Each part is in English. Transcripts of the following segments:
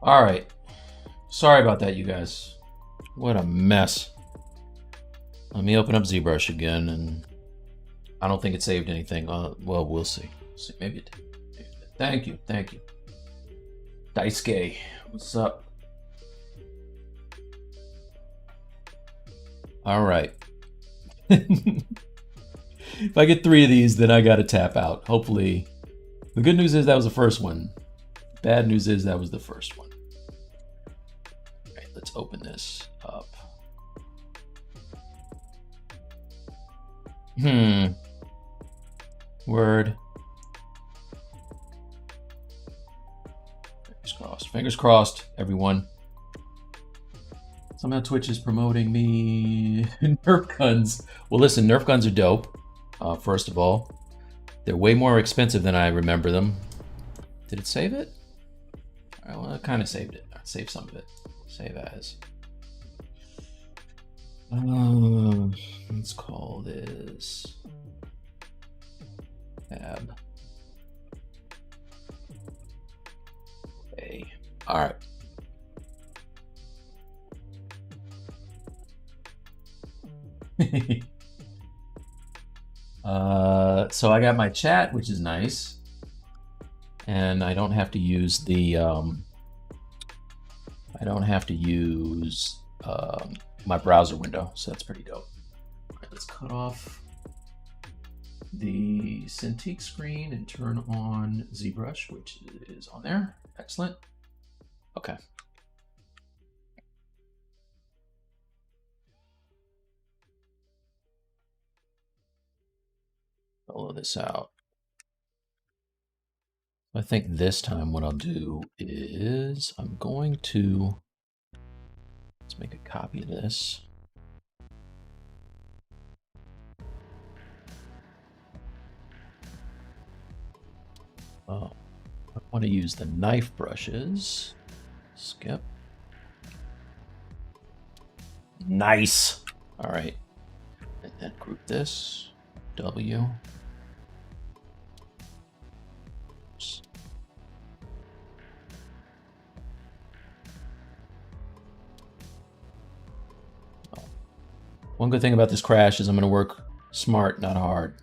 All right. Sorry about that, you guys. What a mess. Let me open up ZBrush again, and I don't think it saved anything. Well, we'll see. Maybe it did. Thank you. Daisuke, what's up? All right. If I get 3 of these, then I gotta tap out. Hopefully. The good news is that was the first one. Bad news is that was the first one. All right, let's open this up. Word. Fingers crossed. Fingers crossed, everyone. Somehow Twitch is promoting me Nerf guns. Well, listen, Nerf guns are dope. First of all, they're way more expensive than I remember them. Did it save it? All right, well, it kind of saved it. I saved some of it. Save as. Let's call this tab. Okay. All right. So I got my chat, which is nice, and I don't have to use the my browser window, so that's pretty dope. All right, let's cut off the Cintiq screen and turn on ZBrush, which is on there. Excellent. Okay. Follow this out. I think this time what I'll do is I'm going to, let's make a copy of this. Oh, I want to use the knife brushes. Skip. Nice. All right. And then group this. W. One good thing about this crash is I'm going to work smart, not hard.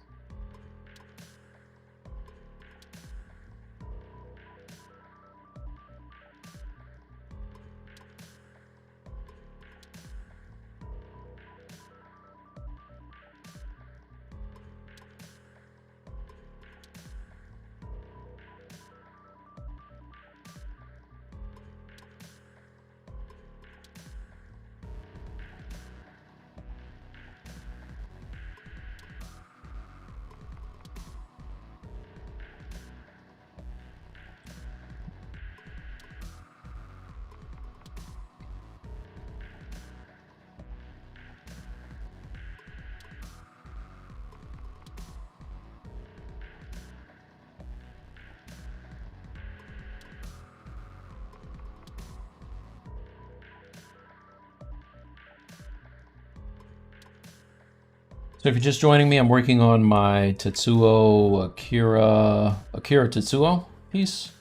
So if you're just joining me, I'm working on my Tetsuo Akira Tetsuo piece.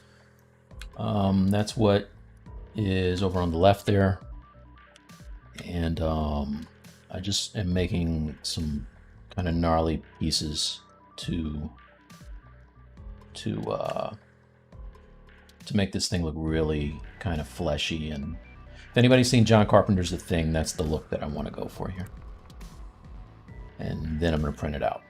That's what is over on the left there. And I just am making some kind of gnarly pieces to make this thing look really kind of fleshy. And if anybody's seen John Carpenter's The Thing, that's the look that I want to go for here. And then I'm going to print it out.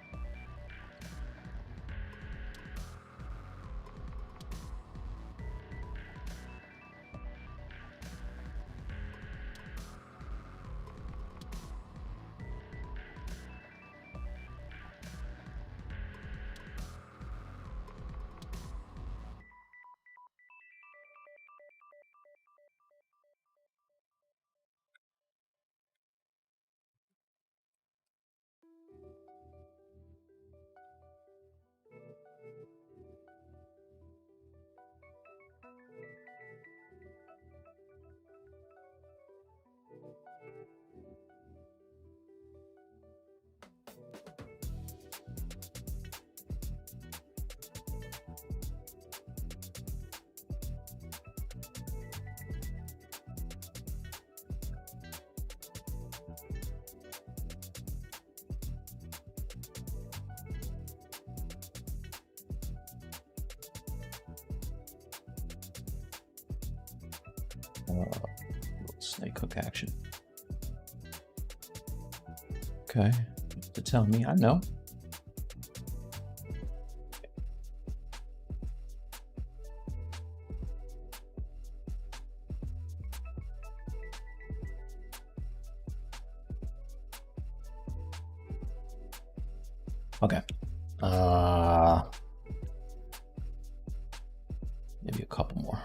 Little snake hook action. Okay, to tell me, I know. Okay. Maybe a couple more.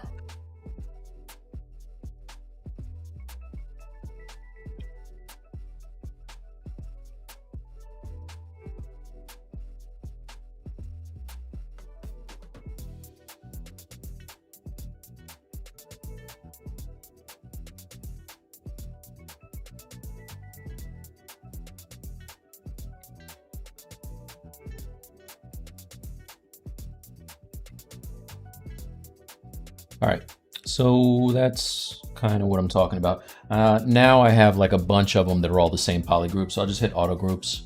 All right, so that's kind of what I'm talking about. Now I have like a bunch of them that are all the same poly group, so I'll just hit auto groups.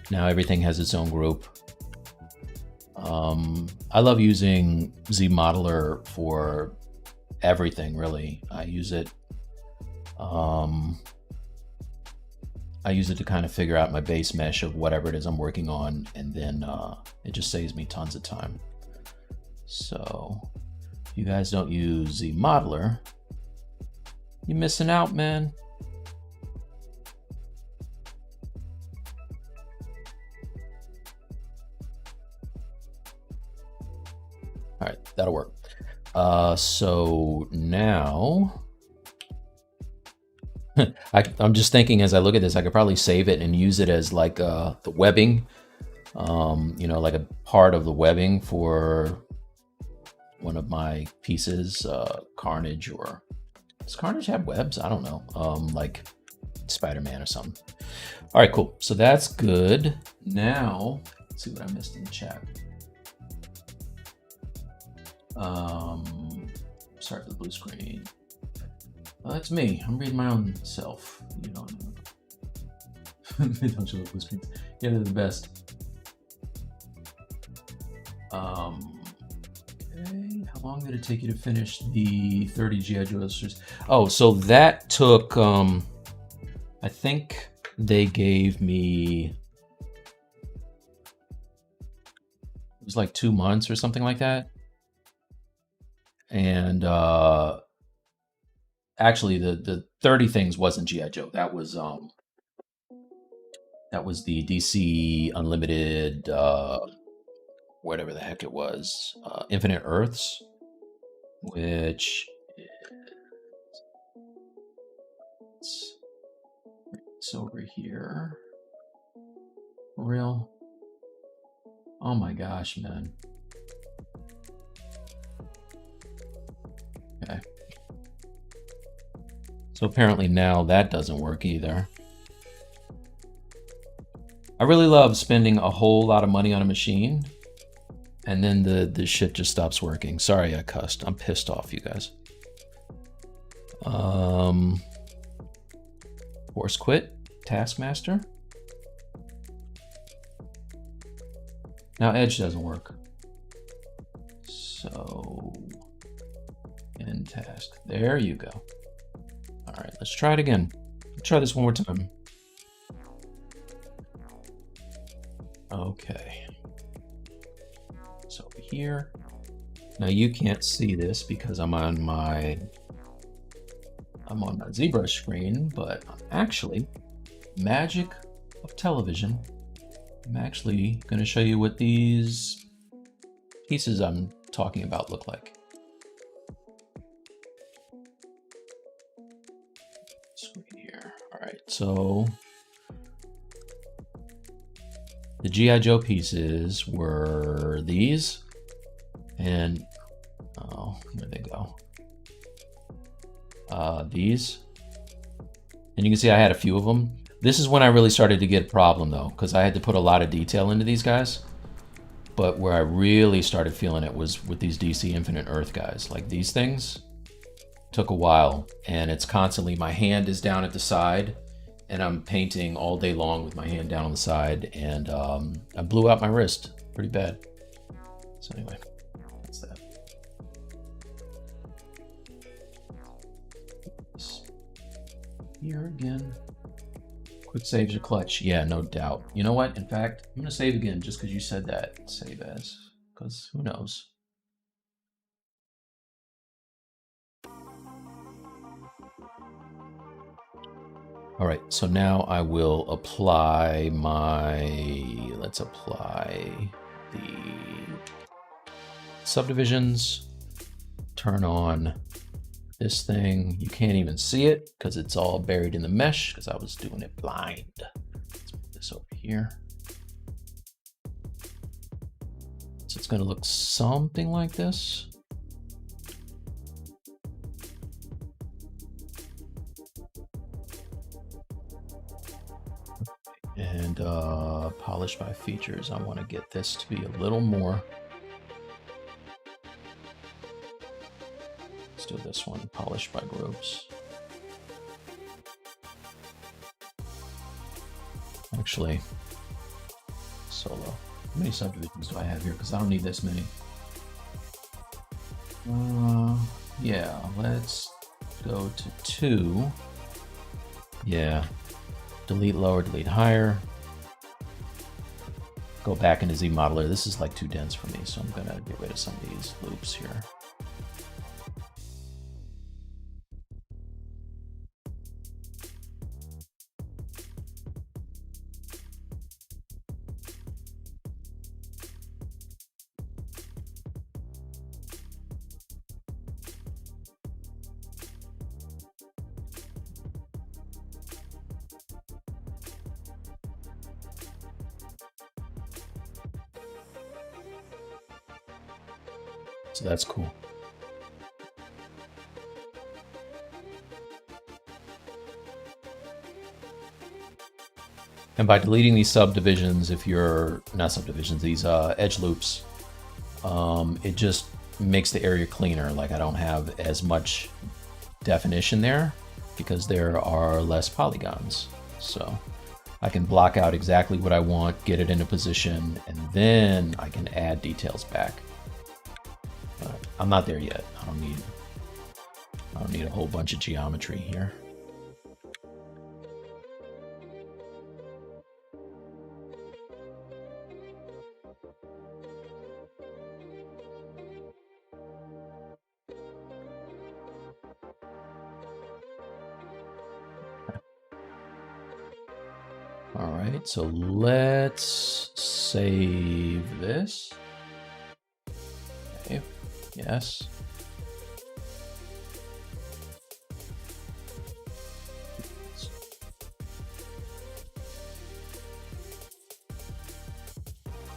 Now everything has its own group. I love using ZModeler for everything, really. I use it to kind of figure out my base mesh of whatever it is I'm working on, and then it just saves me tons of time. So if you guys don't use ZModeler, you're missing out, man. All right, that'll work. So now I'm just thinking as I look at this, I could probably save it and use it as like the webbing, you know, like a part of the webbing for one of my pieces, Carnage, or does Carnage have webs? I don't know, like Spider-Man or something. All right, cool. So that's good. Now, let's see what I missed in the chat. Sorry for the blue screen. Well, that's me. I'm reading my own self. You don't know. Don't show the blue screens. Yeah, they're the best. Okay. How long did it take you to finish the 30 G.I. Joe? Oh, so that took, I think they gave me, it was like 2 months or something like that. And actually the 30 things wasn't G.I. Joe. That was the DC Unlimited, whatever the heck it was, Infinite Earths, which is, it's over here. For real? Oh my gosh, man. Okay. So apparently now that doesn't work either. I really love spending a whole lot of money on a machine and then the shit just stops working. Sorry I cussed. I'm pissed off, you guys. Force quit, Taskmaster. Now Edge doesn't work. So, end task. There you go. All right, let's try it again. Let's try this one more time. Okay. So over here. Now you can't see this because I'm on my ZBrush screen, but I'm actually, magic of television, I'm actually going to show you what these pieces I'm talking about look like. So here, all right, so the G.I. Joe pieces were these, and oh, where'd they go? These, and you can see I had a few of them. This is when I really started to get a problem though, because I had to put a lot of detail into these guys. But where I really started feeling it was with these DC Infinite Earth guys. Like these things took a while, and it's constantly, my hand is down at the side and I'm painting all day long with my hand down on the side, and I blew out my wrist pretty bad. So anyway, that's that. here again. Quick saves are clutch. Yeah, no doubt. You know what? In fact, I'm gonna save again just because you said that. Save as, because who knows? All right, so now I will apply my, let's apply the subdivisions, turn on this thing. You can't even see it because it's all buried in the mesh because I was doing it blind. Let's put this over here. So it's gonna look something like this. And polish by features. I want to get this to be a little more. Let's do this one, polish by groups. Actually, solo. How many subdivisions do I have here? Because I don't need this many. Yeah, let's go to 2. Yeah. Delete lower, delete higher. Go back into ZModeler. This is like too dense for me, so I'm gonna get rid of some of these loops here. So that's cool. And by deleting these subdivisions, if you're not subdivisions, these edge loops, it just makes the area cleaner. Like I don't have as much definition there because there are less polygons. So I can block out exactly what I want, get it into position, and then I can add details back. But I'm not there yet. I don't need a whole bunch of geometry here. All right, so let's save this. Okay, yes.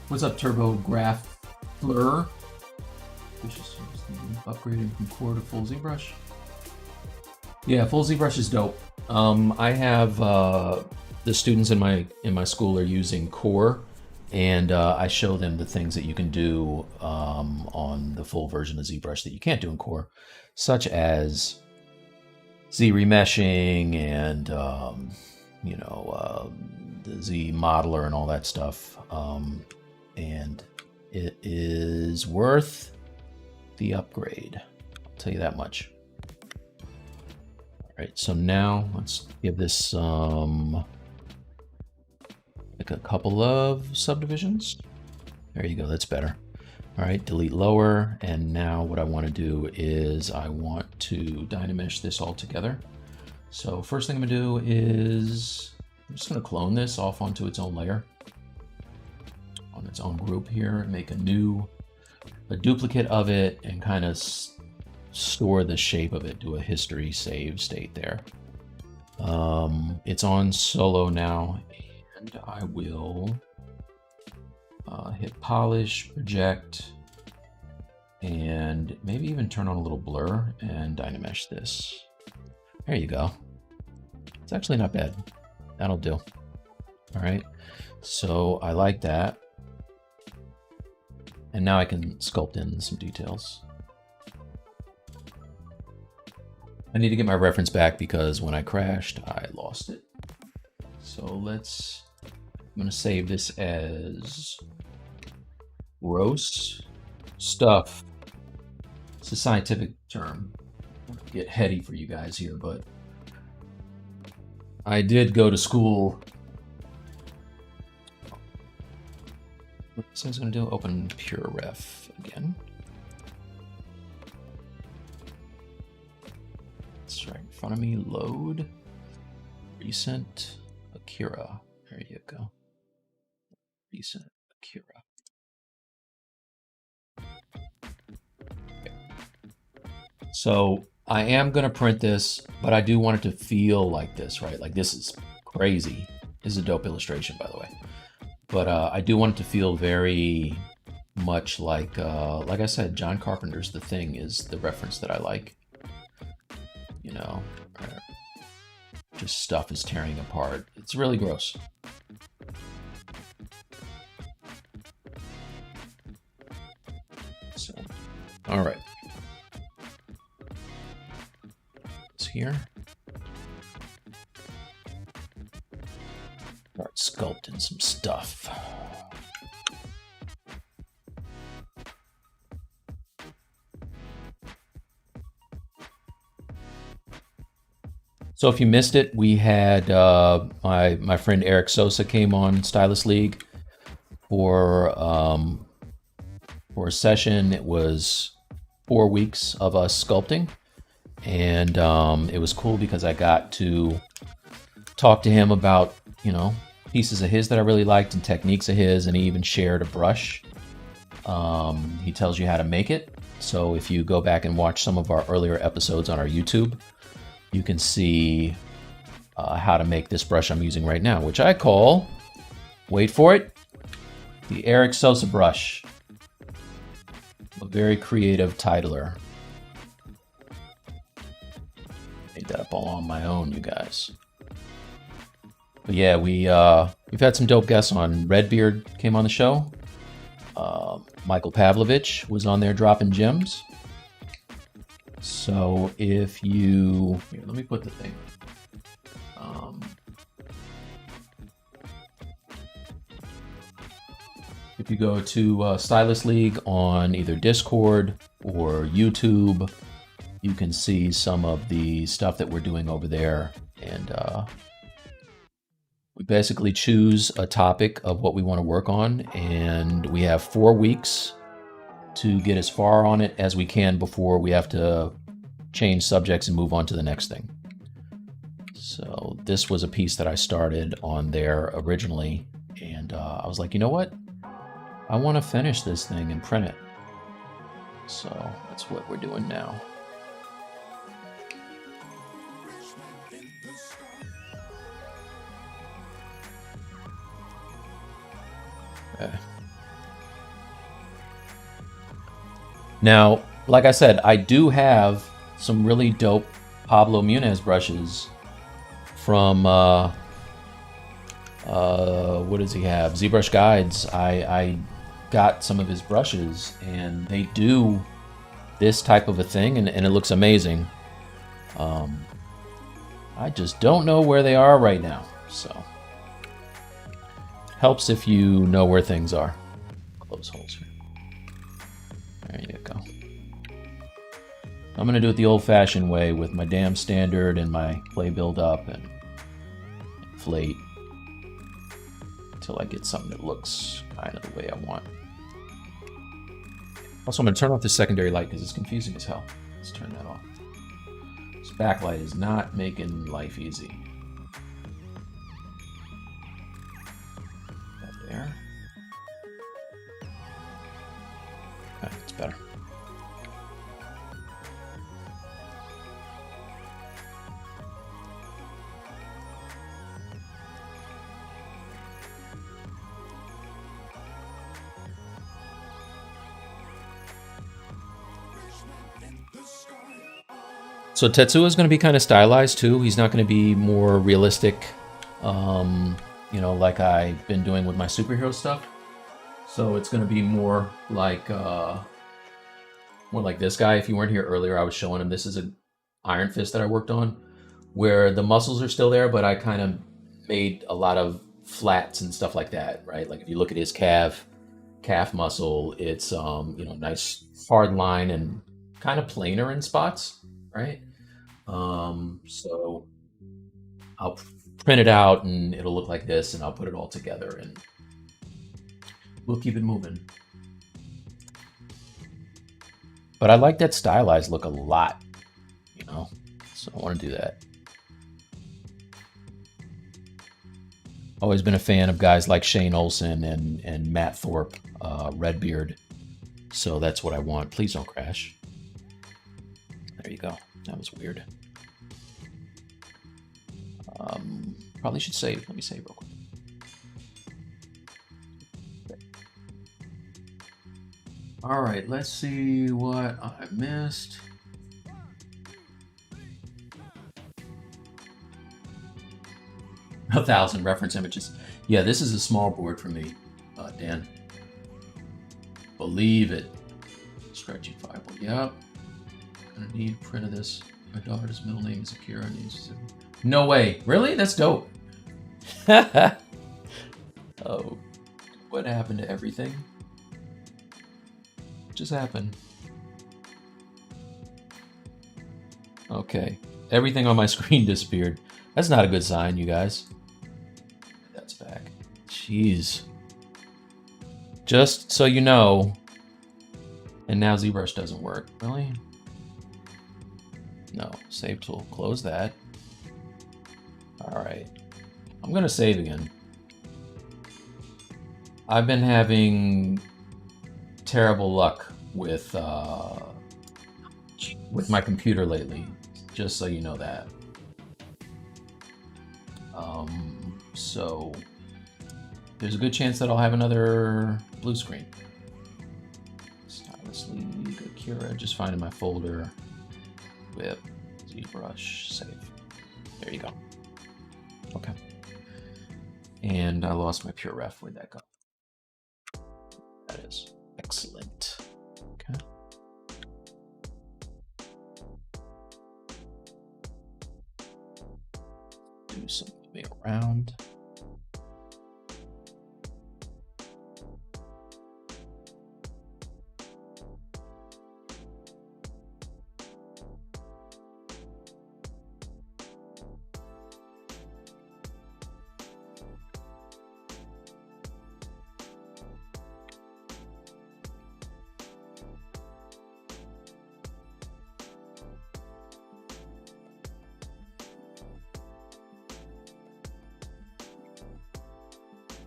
What's up, Turbo Graph Blur? Upgrading from core to full ZBrush. Yeah, full ZBrush is dope. I have the students in my school are using core, and I show them the things that you can do on the full version of ZBrush that you can't do in core, such as Z remeshing and you know, the Z modeler and all that stuff. And it is worth the upgrade. I'll tell you that much. All right, so now let's give this like a couple of subdivisions. There you go, that's better. All right, delete lower, and now what I want to do is I want to dynamesh this all together. So first thing I'm gonna do is I'm just gonna clone this off onto its own layer, on its own group here, and make a duplicate of it and kind of store the shape of it, do a history save state there. It's on solo now, and I will hit polish, project, and maybe even turn on a little blur and dynamesh this. There you go. It's actually not bad. That'll do. All right, so I like that. And now I can sculpt in some details. I need to get my reference back because when I crashed, I lost it. So I'm gonna save this as gross stuff. It's a scientific term. Get heady for you guys here, but I did go to school. What this is going to do? Open PureRef again. It's right in front of me. Load. Recent Akira. There you go. Recent Akira. Okay. So I am going to print this, but I do want it to feel like this, right? Like this is crazy. This is a dope illustration, by the way. But I do want it to feel very much like I said, John Carpenter's The Thing is the reference that I like. You know, just stuff is tearing apart. It's really gross. So, all right. It's here. Start sculpting some stuff. So if you missed it, we had my friend Eric Sosa came on Stylus League for a session. It was 4 weeks of us sculpting, and it was cool because I got to talk to him about, you know, pieces of his that I really liked and techniques of his, and he even shared a brush. He tells you how to make it. So if you go back and watch some of our earlier episodes on our YouTube, you can see how to make this brush I'm using right now, which I call, wait for it, the Eric Sosa brush. A very creative titler. Made that up all on my own, you guys. But yeah, we've had some dope guests on. Redbeard came on the show. Michael Pavlovich was on there dropping gems. So if you... Here, let me put the thing. If you go to Stylus League on either Discord or YouTube, you can see some of the stuff that we're doing over there. And we basically choose a topic of what we want to work on, and we have 4 weeks to get as far on it as we can before we have to change subjects and move on to the next thing. So this was a piece that I started on there originally, and I was like, you know what? I want to finish this thing and print it. So that's what we're doing now. Okay. Now, like I said, I do have some really dope Pablo Muniz brushes from, what does he have? ZBrush Guides. I got some of his brushes, and they do this type of a thing, and it looks amazing. I just don't know where they are right now, so helps if you know where things are. Close holes here. There you go. I'm gonna do it the old-fashioned way with my damn standard and my clay build-up and inflate until I get something that looks kind of the way I want. Also, I'm gonna turn off the secondary light because it's confusing as hell. Let's turn that off. This backlight is not making life easy. That there. Okay, it's better. So Tetsuo is going to be kind of stylized too. He's not going to be more realistic, you know, like I've been doing with my superhero stuff. So it's going to be more like this guy. If you weren't here earlier, I was showing him. This is an Iron Fist that I worked on, where the muscles are still there, but I kind of made a lot of flats and stuff like that, right? Like if you look at his calf muscle, it's you know, nice hard line and kind of plainer in spots, right? So I'll print it out and it'll look like this, and I'll put it all together and we'll keep it moving. But I like that stylized look a lot, you know, so I want to do that. Always been a fan of guys like Shane Olson and Matt Thorpe, Redbeard. So that's what I want. Please don't crash. There you go. That was weird. Probably should save. Let me save real quick. All right, let's see what I missed. A 1,000 reference images. Yeah, this is a small board for me, Dan. Believe it. Stretchy Bible. Yep. Gonna need print of this. My daughter's middle name is Akira. No way. Really? That's dope. Oh, what happened to everything? What just happened? Okay. Everything on my screen disappeared. That's not a good sign, you guys. That's back. Jeez. Just so you know. And now ZBrush doesn't work. Really? No. Save tool. Close that. Alright. I'm going to save again. I've been having terrible luck with my computer lately. Just so you know that. So there's a good chance that I'll have another blue screen. Stylously, Akira, just find in my folder, whip, ZBrush, save. There you go. Okay. And I lost my pure ref. Where'd that go? That is excellent. Okay. Do some moving around.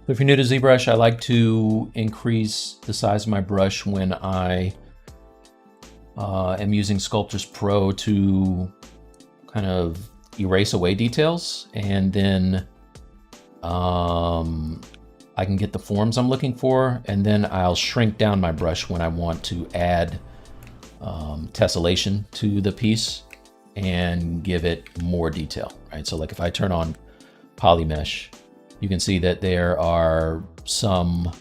If you're new to ZBrush, I like to increase the size of my brush when I am using Sculptris Pro to kind of erase away details, and then I can get the forms I'm looking for, and then I'll shrink down my brush when I want to add tessellation to the piece and give it more detail, right? So like if I turn on Polymesh, you can see that there are some,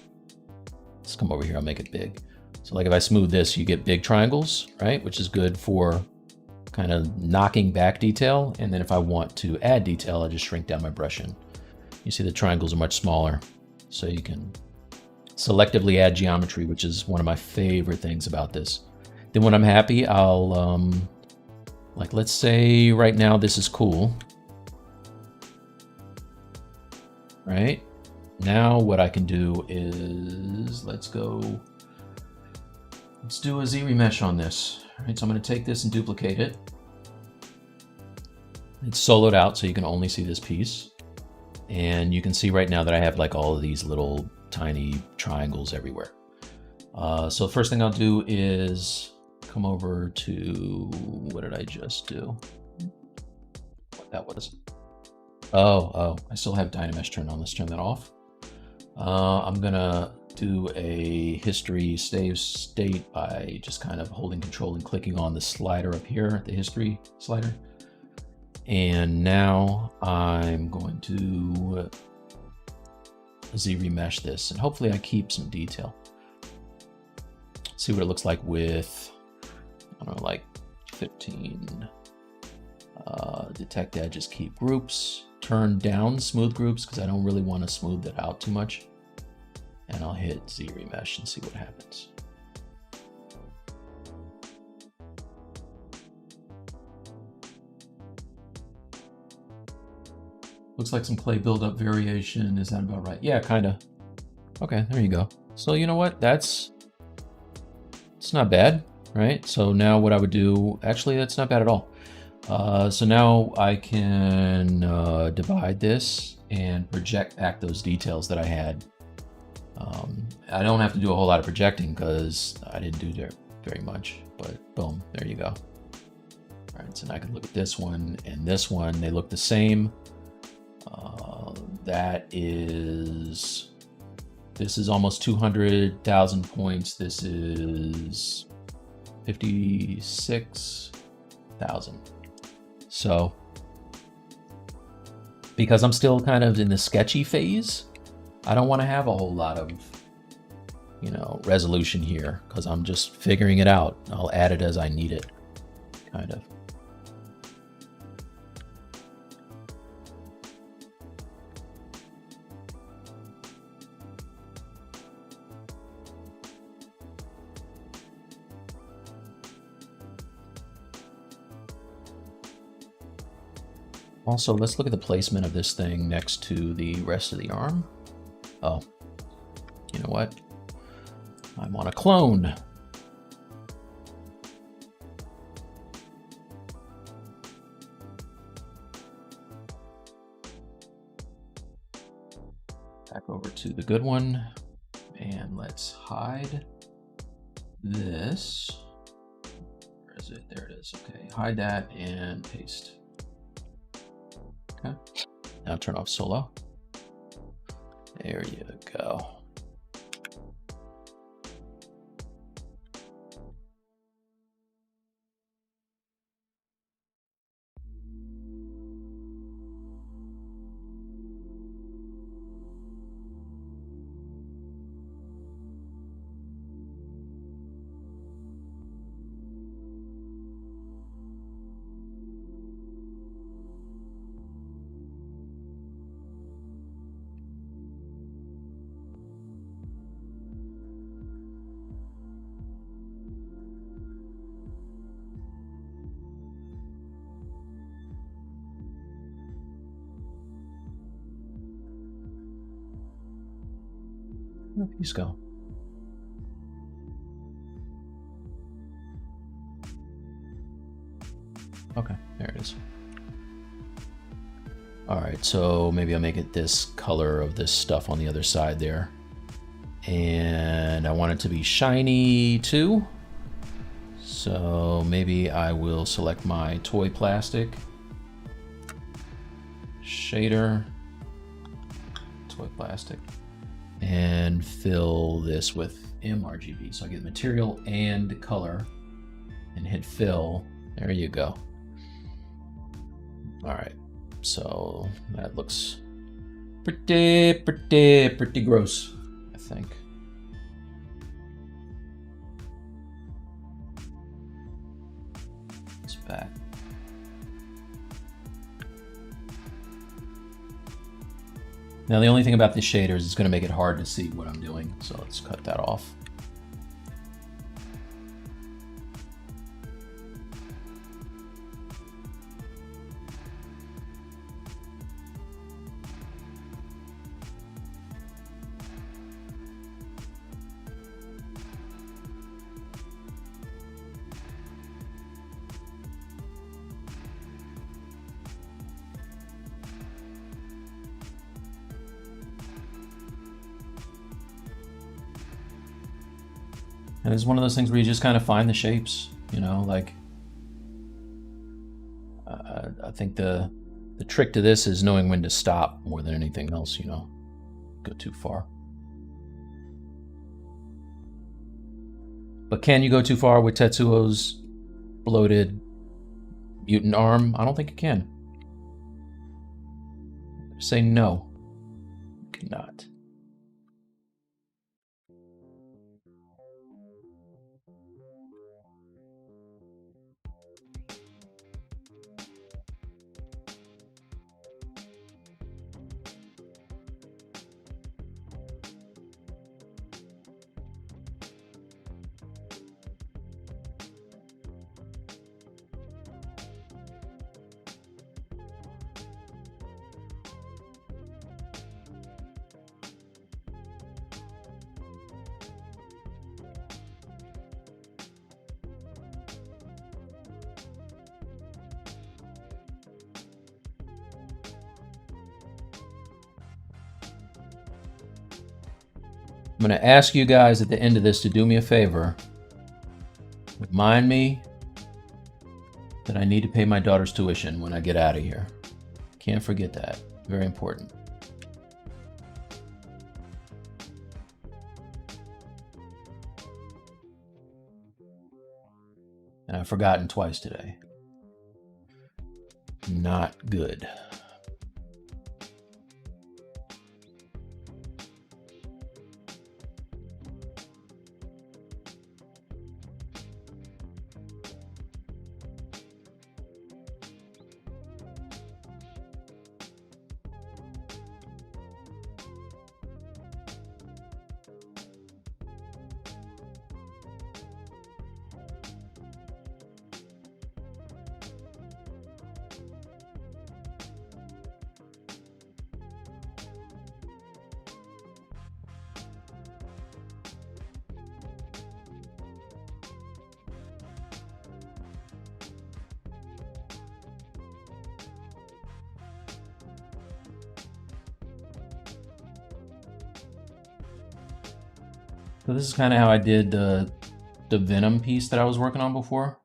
let's come over here, I'll make it big. So like if I smooth this, you get big triangles, right? Which is good for kind of knocking back detail. And then if I want to add detail, I just shrink down my brush in. You see the triangles are much smaller, so you can selectively add geometry, which is one of my favorite things about this. Then when I'm happy, I'll, like let's say right now this is cool. Right? Now what I can do is, let's do a ZRemesh on this. All right, so I'm going to take this and duplicate it. It's soloed out so you can only see this piece. And you can see right now that I have like all of these little tiny triangles everywhere. So the first thing I'll do is come over to, what did I just do? What that was. Oh, I still have Dynamesh turned on. Let's turn that off. I'm gonna do a history save state by just kind of holding control and clicking on the slider up here, the history slider. And now I'm going to ZRemesh this, and hopefully I keep some detail. See what it looks like with, I don't know, like 15. Detect edges, keep groups. Turn down smooth groups because I don't really want to smooth it out too much. And I'll hit ZRemesh and see what happens. Looks like some clay buildup variation. Is that about right? Yeah, kind of. Okay, there you go. So you know what? It's not bad, right? So now what I would do, actually that's not bad at all. So now I can divide this and project back those details that I had. I don't have to do a whole lot of projecting because I didn't do very much, but boom, there you go. All right, so now I can look at this one and this one. They look the same. This is almost 200,000 points. This is 56,000. So, because I'm still kind of in the sketchy phase, I don't want to have a whole lot of, resolution here because I'm just figuring it out. I'll add it as I need it, kind of. Also, let's look at the placement of this thing next to the rest of the arm. Oh, you know what? I want a clone. Back over to the good one. And let's hide this. Where is it? There it is. Okay, hide that and paste. Okay, now turn off solo. There you go. Where'd the piece go? Okay, there it is. All right, so maybe I'll make it this color of this stuff on the other side there. And I want it to be shiny too. So maybe I will select my toy plastic shader, toy plastic, and fill this with mRGB. So I get material and color and hit fill. There you go. All right, so that looks pretty gross, I think. It's back. Now the only thing about the shaders is going to make it hard to see what I'm doing, so let's cut that off. And it's one of those things where you just kind of find the shapes, like I think the trick to this is knowing when to stop more than anything else, go too far. But can you go too far with Tetsuo's bloated mutant arm? I don't think you can. Say no. You cannot. I'm going to ask you guys at the end of this to do me a favor. Remind me that I need to pay my daughter's tuition when I get out of here. Can't forget that. Very important. And I've forgotten twice today. Not good. So this is kind of how I did the Venom piece that I was working on before.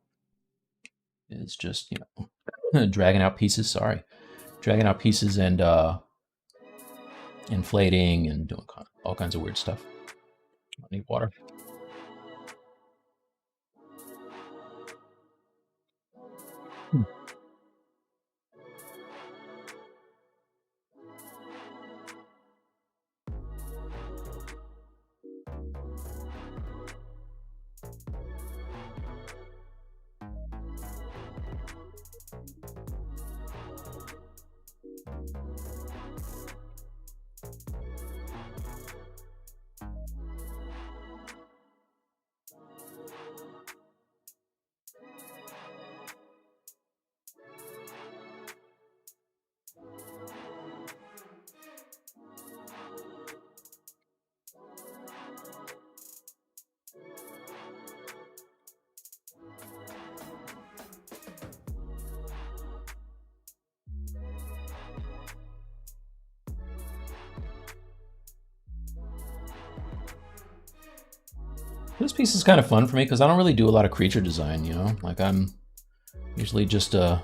It's just, you know, dragging out pieces, dragging out pieces and inflating and doing all kinds of weird stuff. I need water. This piece is kind of fun for me because I don't really do a lot of creature design, you know? Like, I'm usually just a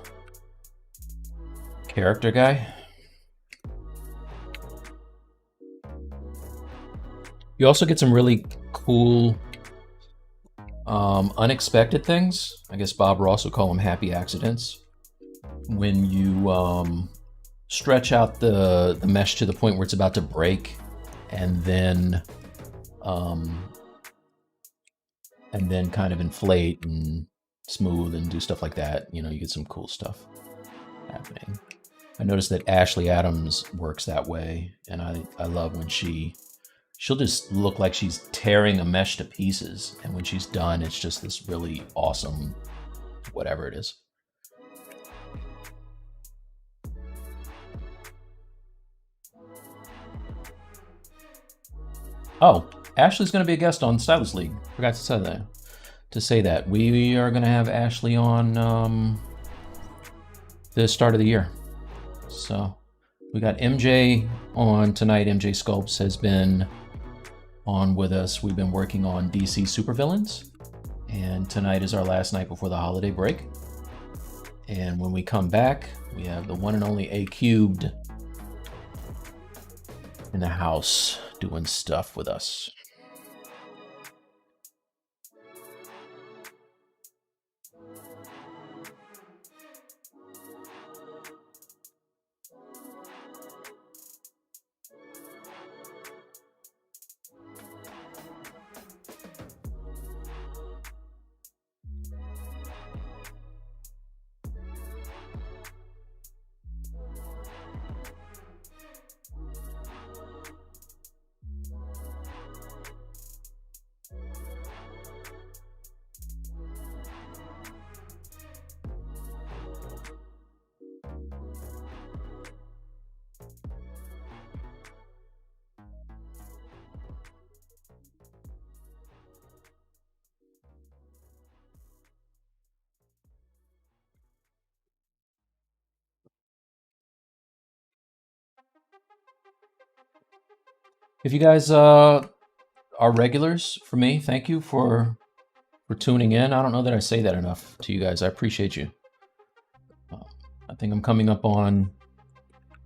character guy. You also get some really cool, unexpected things. I guess Bob Ross would call them happy accidents. When you stretch out the mesh to the point where it's about to break, and then kind of inflate and smooth and do stuff like that. You know, you get some cool stuff happening. I noticed that Ashley Adams works that way, and I love when she'll just look like she's tearing a mesh to pieces, and when she's done, it's just this really awesome whatever it is. Oh, Ashley's going to be a guest on Stylist League. Forgot to say that. We are going to have Ashley on the start of the year. So we got MJ on tonight. MJ Sculpts has been on with us. We've been working on DC supervillains, and tonight is our last night before the holiday break. And when we come back, we have the one and only A Cubed in the house doing stuff with us. If you guys are regulars for me. Thank you for tuning in. I don't know that I say that enough to you guys. I appreciate you. I think I'm coming up on,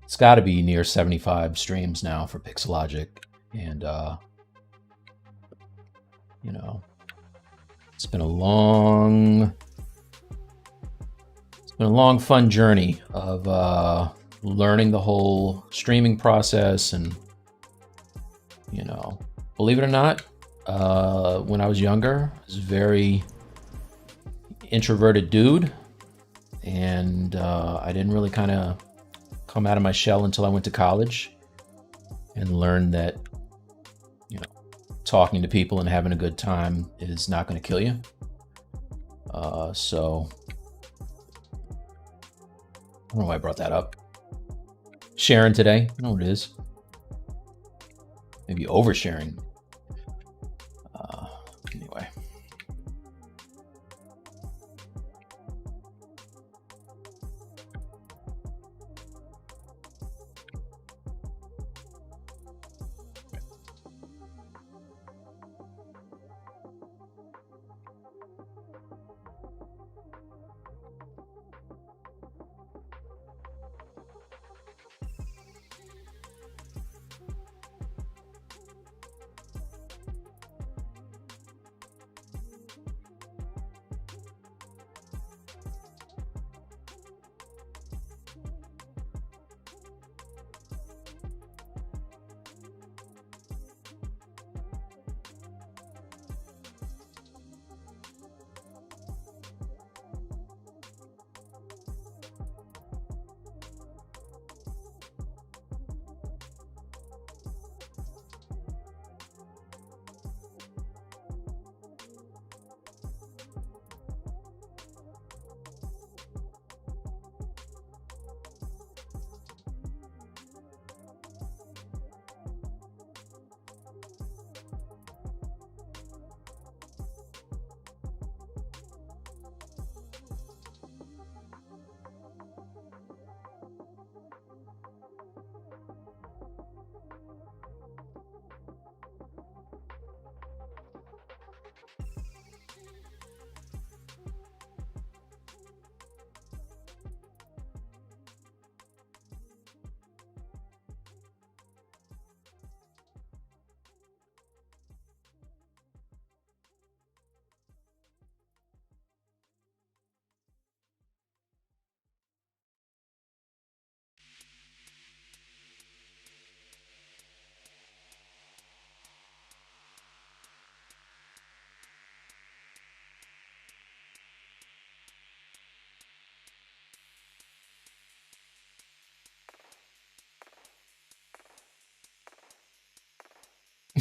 it's got to be near 75 streams now for Pixologic, and you know, it's been a long fun journey of learning the whole streaming process. And you know, believe it or not, when I was younger, I was a very introverted dude, and I didn't really kind of come out of my shell until I went to college and learned that, you know, talking to people and having a good time is not going to kill you. So I don't know why I brought that up. Sharing today, I know what it is. Maybe oversharing. Anyway.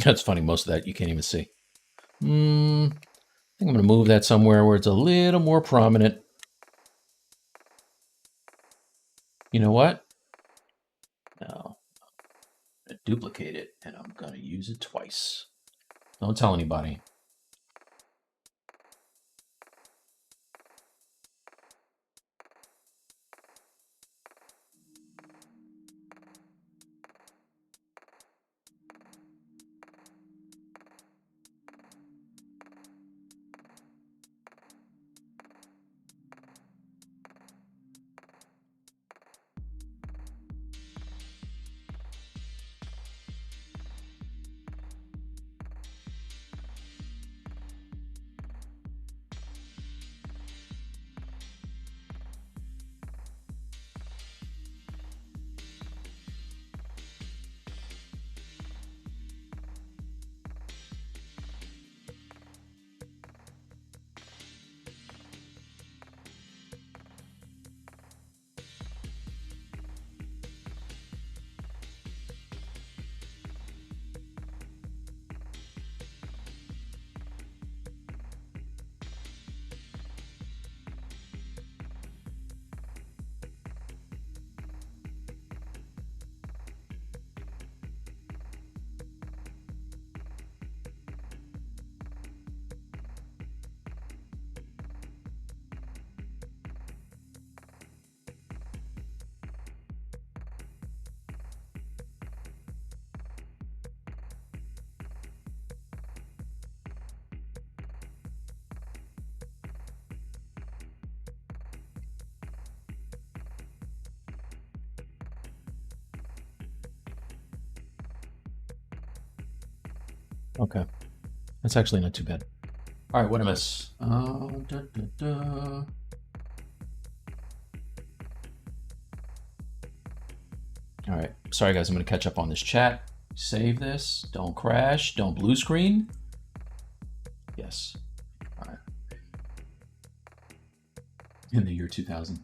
That's funny. Most of that you can't even see. I think I'm going to move that somewhere where it's a little more prominent. You know what? No. I'm going to duplicate it, and I'm going to use it twice. Don't tell anybody. Okay. That's actually not too bad. All right, what did I miss? All right, sorry guys, I'm gonna catch up on this chat. Save this, don't crash, don't blue screen. Yes, all right. In the year 2000.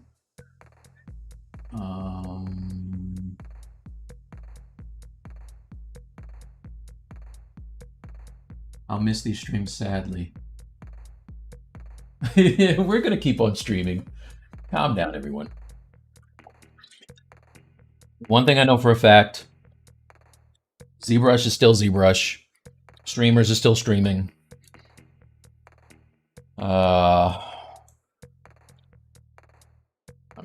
I'll miss these streams sadly. We're gonna keep on streaming. Calm down, everyone. One thing I know for a fact, ZBrush is still ZBrush. Streamers are still streaming. I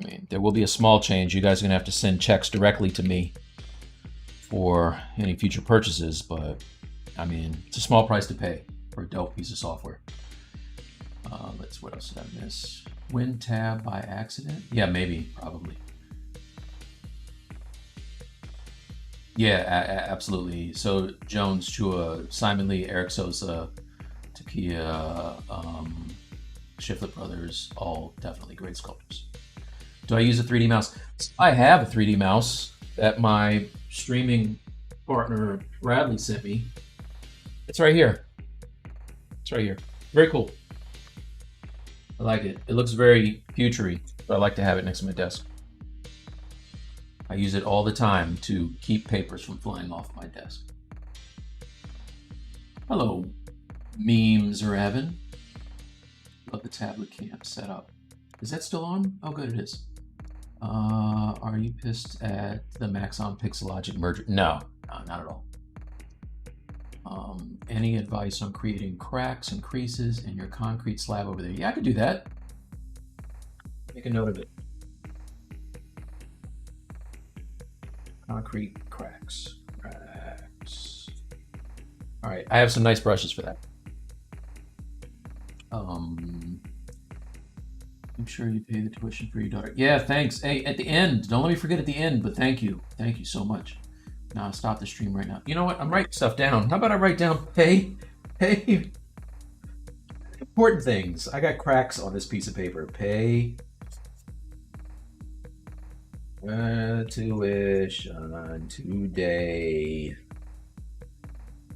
mean, there will be a small change. You guys are gonna have to send checks directly to me for any future purchases, but I mean, it's a small price to pay for a dope piece of software. What else did I miss? Win tab by accident? Yeah, maybe, probably. Yeah, absolutely. So Jones, Chua, Simon Lee, Eric Sosa, Takia, Shiflett Brothers, all definitely great sculptors. Do I use a 3D mouse? I have a 3D mouse that my streaming partner Bradley sent me. It's right here. It's right here. Very cool. I like it. It looks very futury, but I like to have it next to my desk. I use it all the time to keep papers from flying off my desk. Hello, Memes or Evan. Love the tablet cam setup. Is that still on? Oh, good, it is. Are you pissed at the Maxon Pixologic merger? No, not at all. Any advice on creating cracks and creases in your concrete slab over there? Yeah, I could do that. Make a note of it. Concrete cracks. All right, I have some nice brushes for that. I'm sure you pay the tuition for your daughter. Yeah, thanks. Hey, at the end, don't let me forget at the end, but thank you. Thank you so much. Now I'll stop the stream right now. You know what? I'm writing stuff down. How about I write down hey, important things. I got cracks on this piece of paper. Pay tuition today,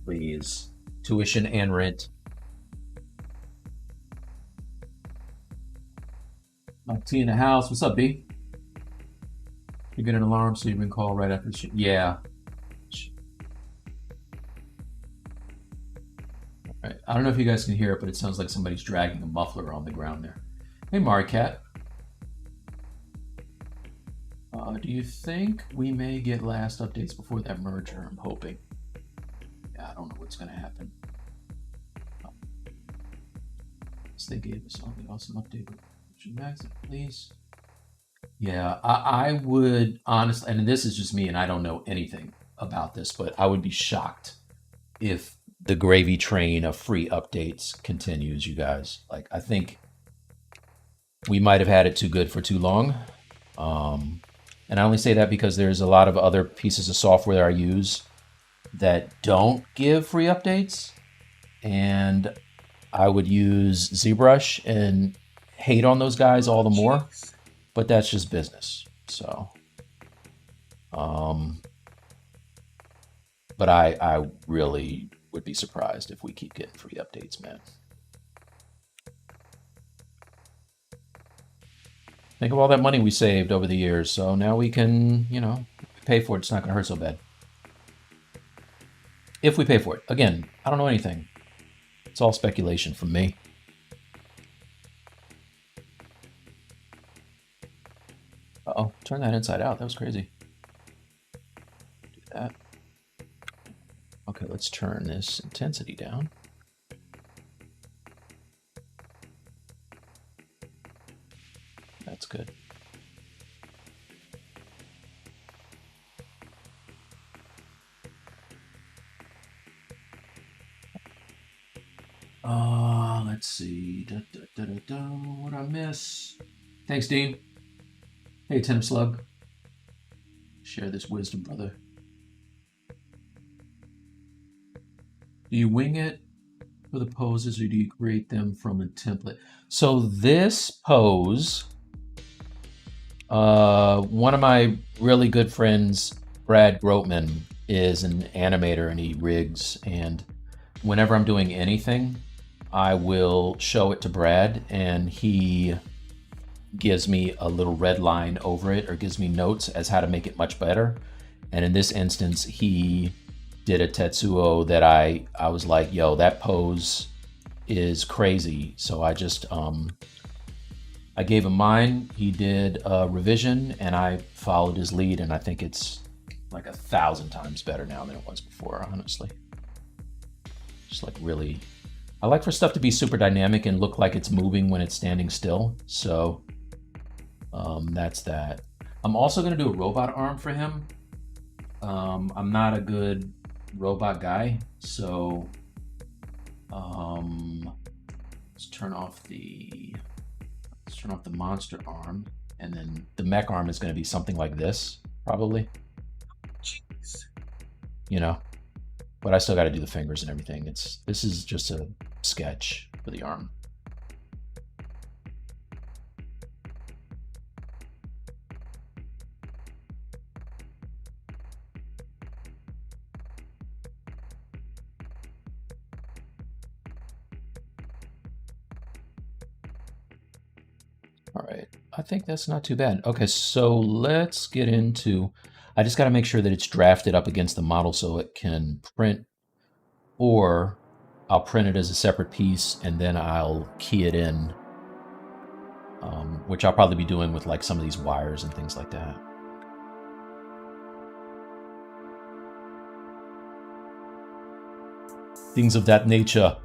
please. Tuition and rent. T in the house. What's up, B? You get an alarm so you can call right after the show. Yeah. All right. I don't know if you guys can hear it, but it sounds like somebody's dragging a muffler on the ground there. Hey, Maricat. Do you think we may get last updates before that merger? I'm hoping. Yeah, I don't know what's going to happen. They gave us all the awesome update. Please. Yeah, I would honestly, and this is just me, and I don't know anything about this, but I would be shocked if the gravy train of free updates continues, you guys. Like, I think we might have had it too good for too long. And I only say that because there's a lot of other pieces of software that I use that don't give free updates. And I would use ZBrush and hate on those guys all the more, but that's just business. So, but I really would be surprised if we keep getting free updates, man. Think of all that money we saved over the years. So now we can, you know, pay for it. It's not going to hurt so bad. If we pay for it. Again, I don't know anything. It's all speculation from me. Uh-oh, turn that inside out. That was crazy. Do that. Okay, let's turn this intensity down. That's good. Let's see. What did I miss? Thanks, Dean. Hey, Tim Slug. Share this wisdom, brother. Do you wing it for the poses or do you create them from a template? So this pose, one of my really good friends, Brad Grotman, is an animator and he rigs, and whenever I'm doing anything, I will show it to Brad and he gives me a little red line over it or gives me notes as how to make it much better. And in this instance, he did a Tetsuo that I was like, yo, that pose is crazy. So I just, I gave him mine, he did a revision, and I followed his lead, and I think it's like 1,000 times better now than it was before, honestly. Just like really, I like for stuff to be super dynamic and look like it's moving when it's standing still. So that's that. I'm also gonna do a robot arm for him. I'm not a good robot guy, so let's turn off the monster arm, and then the mech arm is going to be something like this, probably. Jeez. You know, but I still got to do the fingers and everything. This is just a sketch for the arm. All right, I think that's not too bad. Okay, so let's get into, I just got to make sure that it's drafted up against the model so it can print, or I'll print it as a separate piece and then I'll key it in, which I'll probably be doing with like some of these wires and things like that. Things of that nature.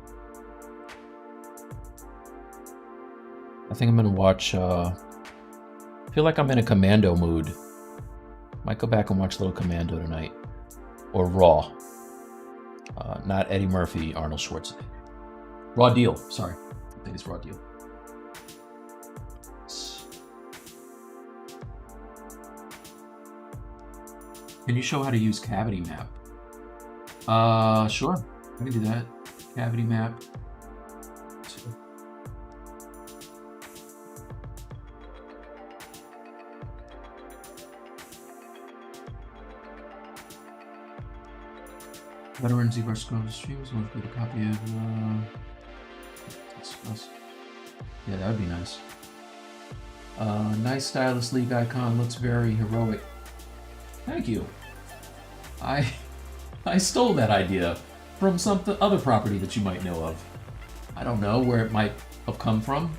I think I'm gonna watch, I feel like I'm in a Commando mood. Might go back and watch a little Commando tonight. Or Raw. Not Eddie Murphy, Arnold Schwarzenegger. Raw Deal, sorry. I think it's Raw Deal. Can you show how to use cavity map? Sure, I can do that. Cavity map. Veteran ZBrush scrolls streams. Want to get a copy of. Yeah, that would be nice. Nice stylus league icon. Looks very heroic. Thank you. I stole that idea from some other property that you might know of. I don't know where it might have come from.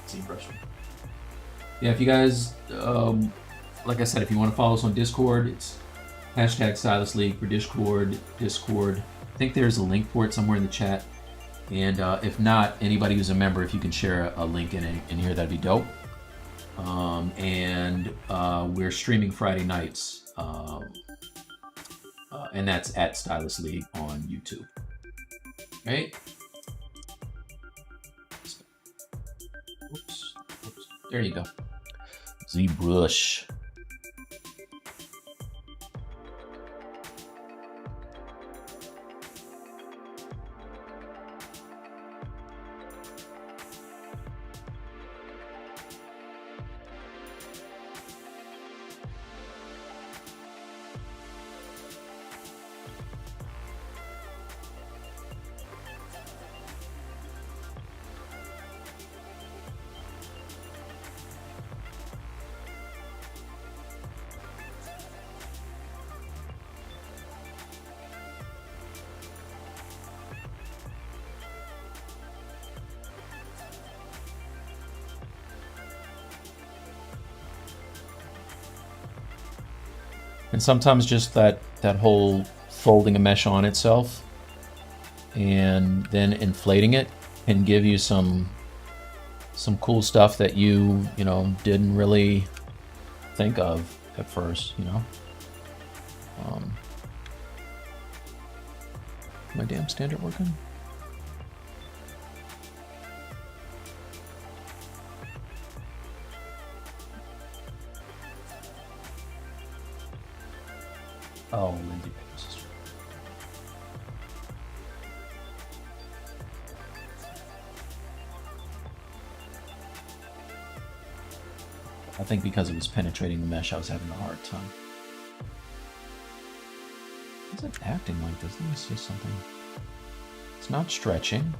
ZBrush. Yeah, if you guys. Like I said, if you want to follow us on Discord, it's hashtag Stylus League for Discord. I think there's a link for it somewhere in the chat. And if not, anybody who's a member, if you can share a link in here, that'd be dope. And we're streaming Friday nights. And that's at Stylus League on YouTube. Right? Oops. There you go. ZBrush. And sometimes just that whole folding a mesh on itself and then inflating it can give you some cool stuff that you know didn't really think of at first, you know. My damn standard working? Oh, Lindsay. I think because it was penetrating the mesh, I was having a hard time. What's it acting like this? Let me see something. It's not stretching.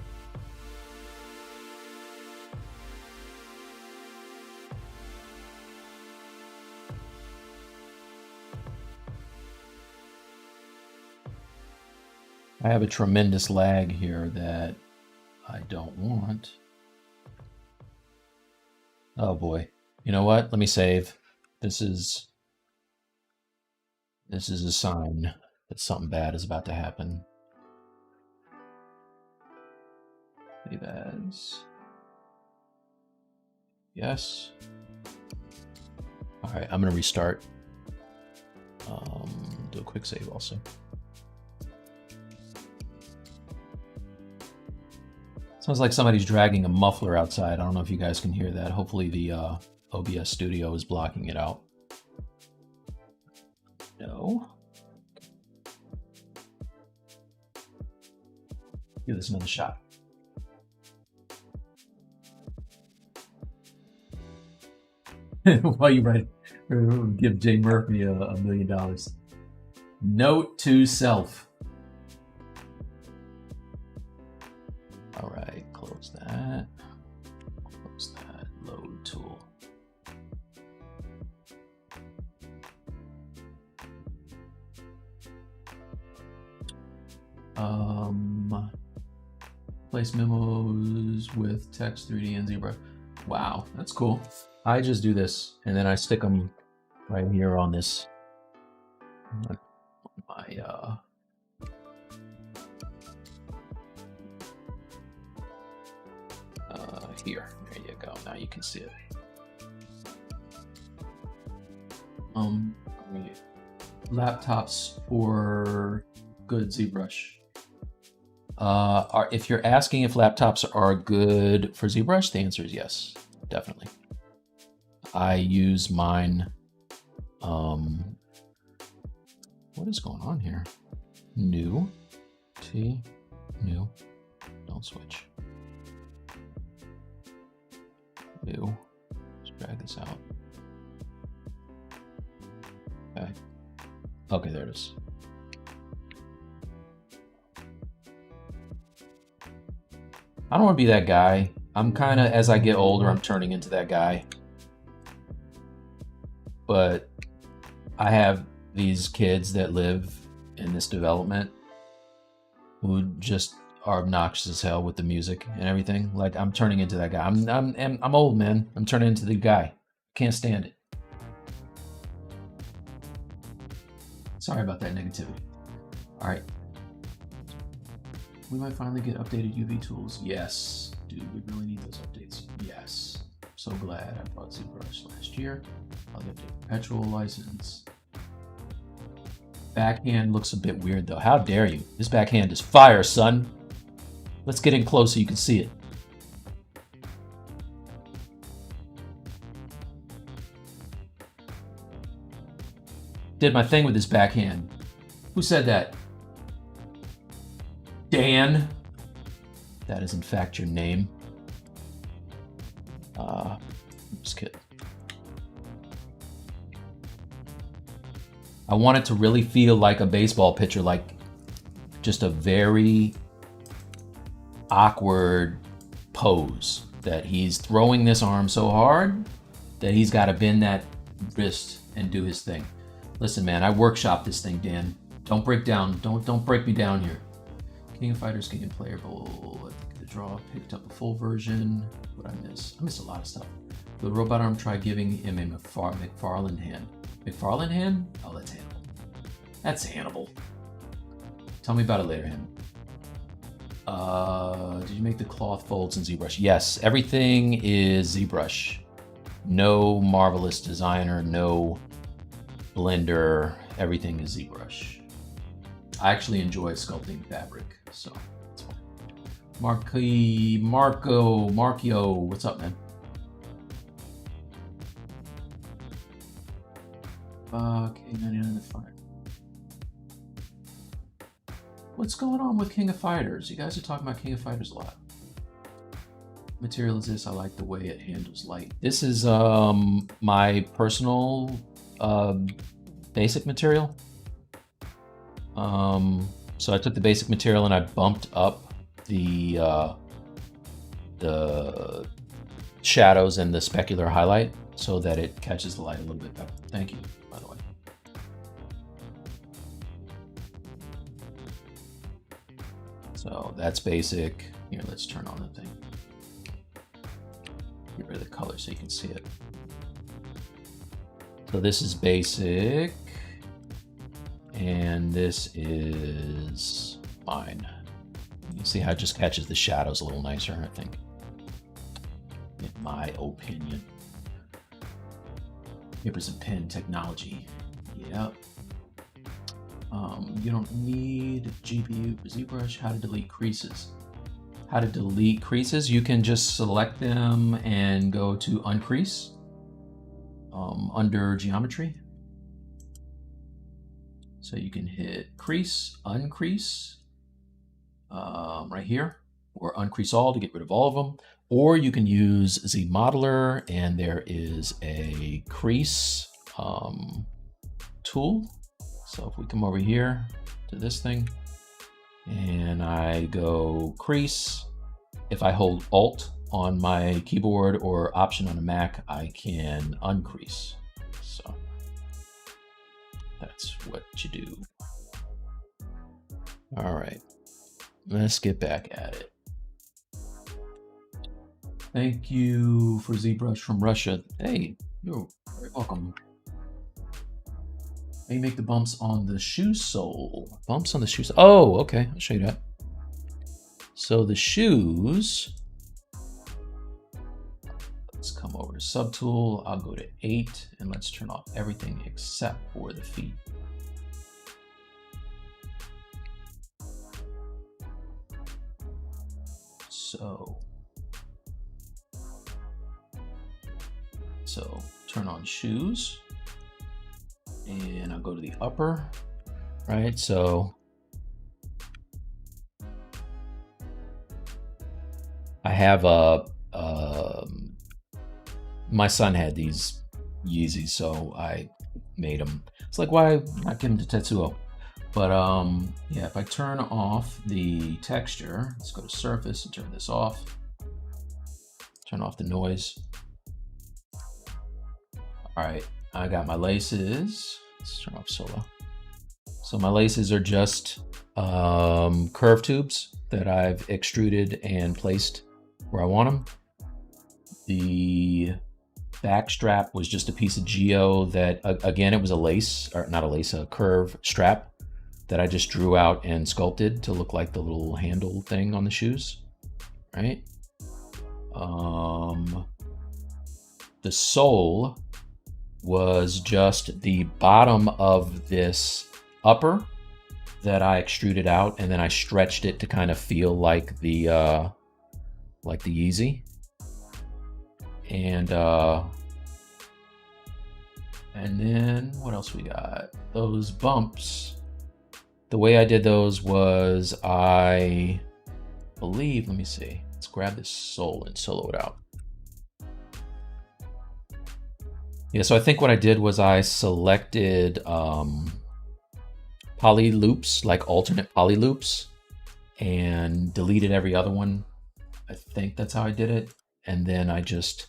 I have a tremendous lag here that I don't want. Oh boy. You know what? Let me save. This is a sign that something bad is about to happen. Save as. Yes. All right, I'm gonna restart. Do a quick save also. Sounds like somebody's dragging a muffler outside. I don't know if you guys can hear that. Hopefully the OBS Studio is blocking it out. No. Give this another shot. While you write, give Jay Murphy $1 million. Note to self. All right, close that. Close that. Load tool. Place memos with text 3D and ZBrush. Wow, that's cool. I just do this and then I stick them right here on this. My here. There you go. Now you can see it. Laptops for good ZBrush. If you're asking if laptops are good for ZBrush, the answer is yes, definitely. I use mine. What is going on here? New. T. New. Don't switch. New. Let's drag this out. Okay. Okay, there it is. I don't want to be that guy. I'm kind of, as I get older, I'm turning into that guy. But I have these kids that live in this development who just are obnoxious as hell with the music and everything. Like, I'm turning into that guy. I'm old, man. I'm turning into the guy. Can't stand it. Sorry about that negativity. All right. We might finally get updated UV tools. Yes, dude, we really need those updates. Yes. I'm so glad I bought ZBrush last year. I'll get the perpetual license. Backhand looks a bit weird though. How dare you? This backhand is fire, son. Let's get in close so you can see it. Did my thing with this backhand. Who said that? Dan. That is in fact your name. I'm just kidding. I want it to really feel like a baseball pitcher, like just a very awkward pose that he's throwing this arm so hard that he's got to bend that wrist and do his thing. Listen, man, I workshopped this thing, Dan. Don't break down. Don't break me down here. King of Fighters, King and Playable. I think the draw picked up a full version. What I miss? I missed a lot of stuff. The robot arm, try giving him a McFarlane hand. McFarlane hand? Oh, that's Hannibal. That's Hannibal. Tell me about it later, Hannibal. Did you make the cloth folds in ZBrush? Yes, everything is ZBrush. No Marvelous Designer, no Blender. Everything is ZBrush. I actually enjoy sculpting fabric, so that's fine. Marcio, what's up, man? K99 the fire. What's going on with King of Fighters? You guys are talking about King of Fighters a lot. Material is this? I like the way it handles light. This is my personal basic material. So I took the basic material and I bumped up the shadows and the specular highlight so that it catches the light a little bit better. Thank you, by the way. So that's basic. Here, let's turn on the thing. Get rid of the color so you can see it. So this is basic, and this is fine. You can see how it just catches the shadows a little nicer, I think, in my opinion. Papers and pen technology. Yep. You don't need GPU for ZBrush. How to delete creases. How to delete creases. You can just select them and go to uncrease under geometry. So you can hit crease, uncrease right here, or uncrease all to get rid of all of them. Or you can use ZModeler, and there is a crease tool. So if we come over here to this thing and I go crease, if I hold Alt on my keyboard or Option on a Mac, I can uncrease. So that's what you do. All right, let's get back at it. Thank you for ZBrush from Russia. Hey, you're very welcome. How you make the bumps on the shoe sole? Bumps on the shoes. Oh, okay. I'll show you that. So the shoes. Let's come over to Subtool. I'll go to 8 and let's turn off everything except for the feet. So turn on shoes and I'll go to the upper, right? So I have my son had these Yeezys, so I made them. It's like, why not give them to Tetsuo? But yeah, if I turn off the texture, let's go to surface and turn this off. Turn off the noise. All right, I got my laces. Let's turn off solo. So my laces are just curve tubes that I've extruded and placed where I want them. The back strap was just a piece of geo that, again, it was a lace, or not a lace, a curve strap that I just drew out and sculpted to look like the little handle thing on the shoes, right? The sole was just the bottom of this upper that I extruded out, and then I stretched it to kind of feel like the Yeezy. And then what else we got? Those bumps. The way I did those was, I believe, let me see. Let's grab this sole and solo it out. Yeah, so I think what I did was I selected poly loops, like alternate poly loops, and deleted every other one. I think that's how I did it. And then I just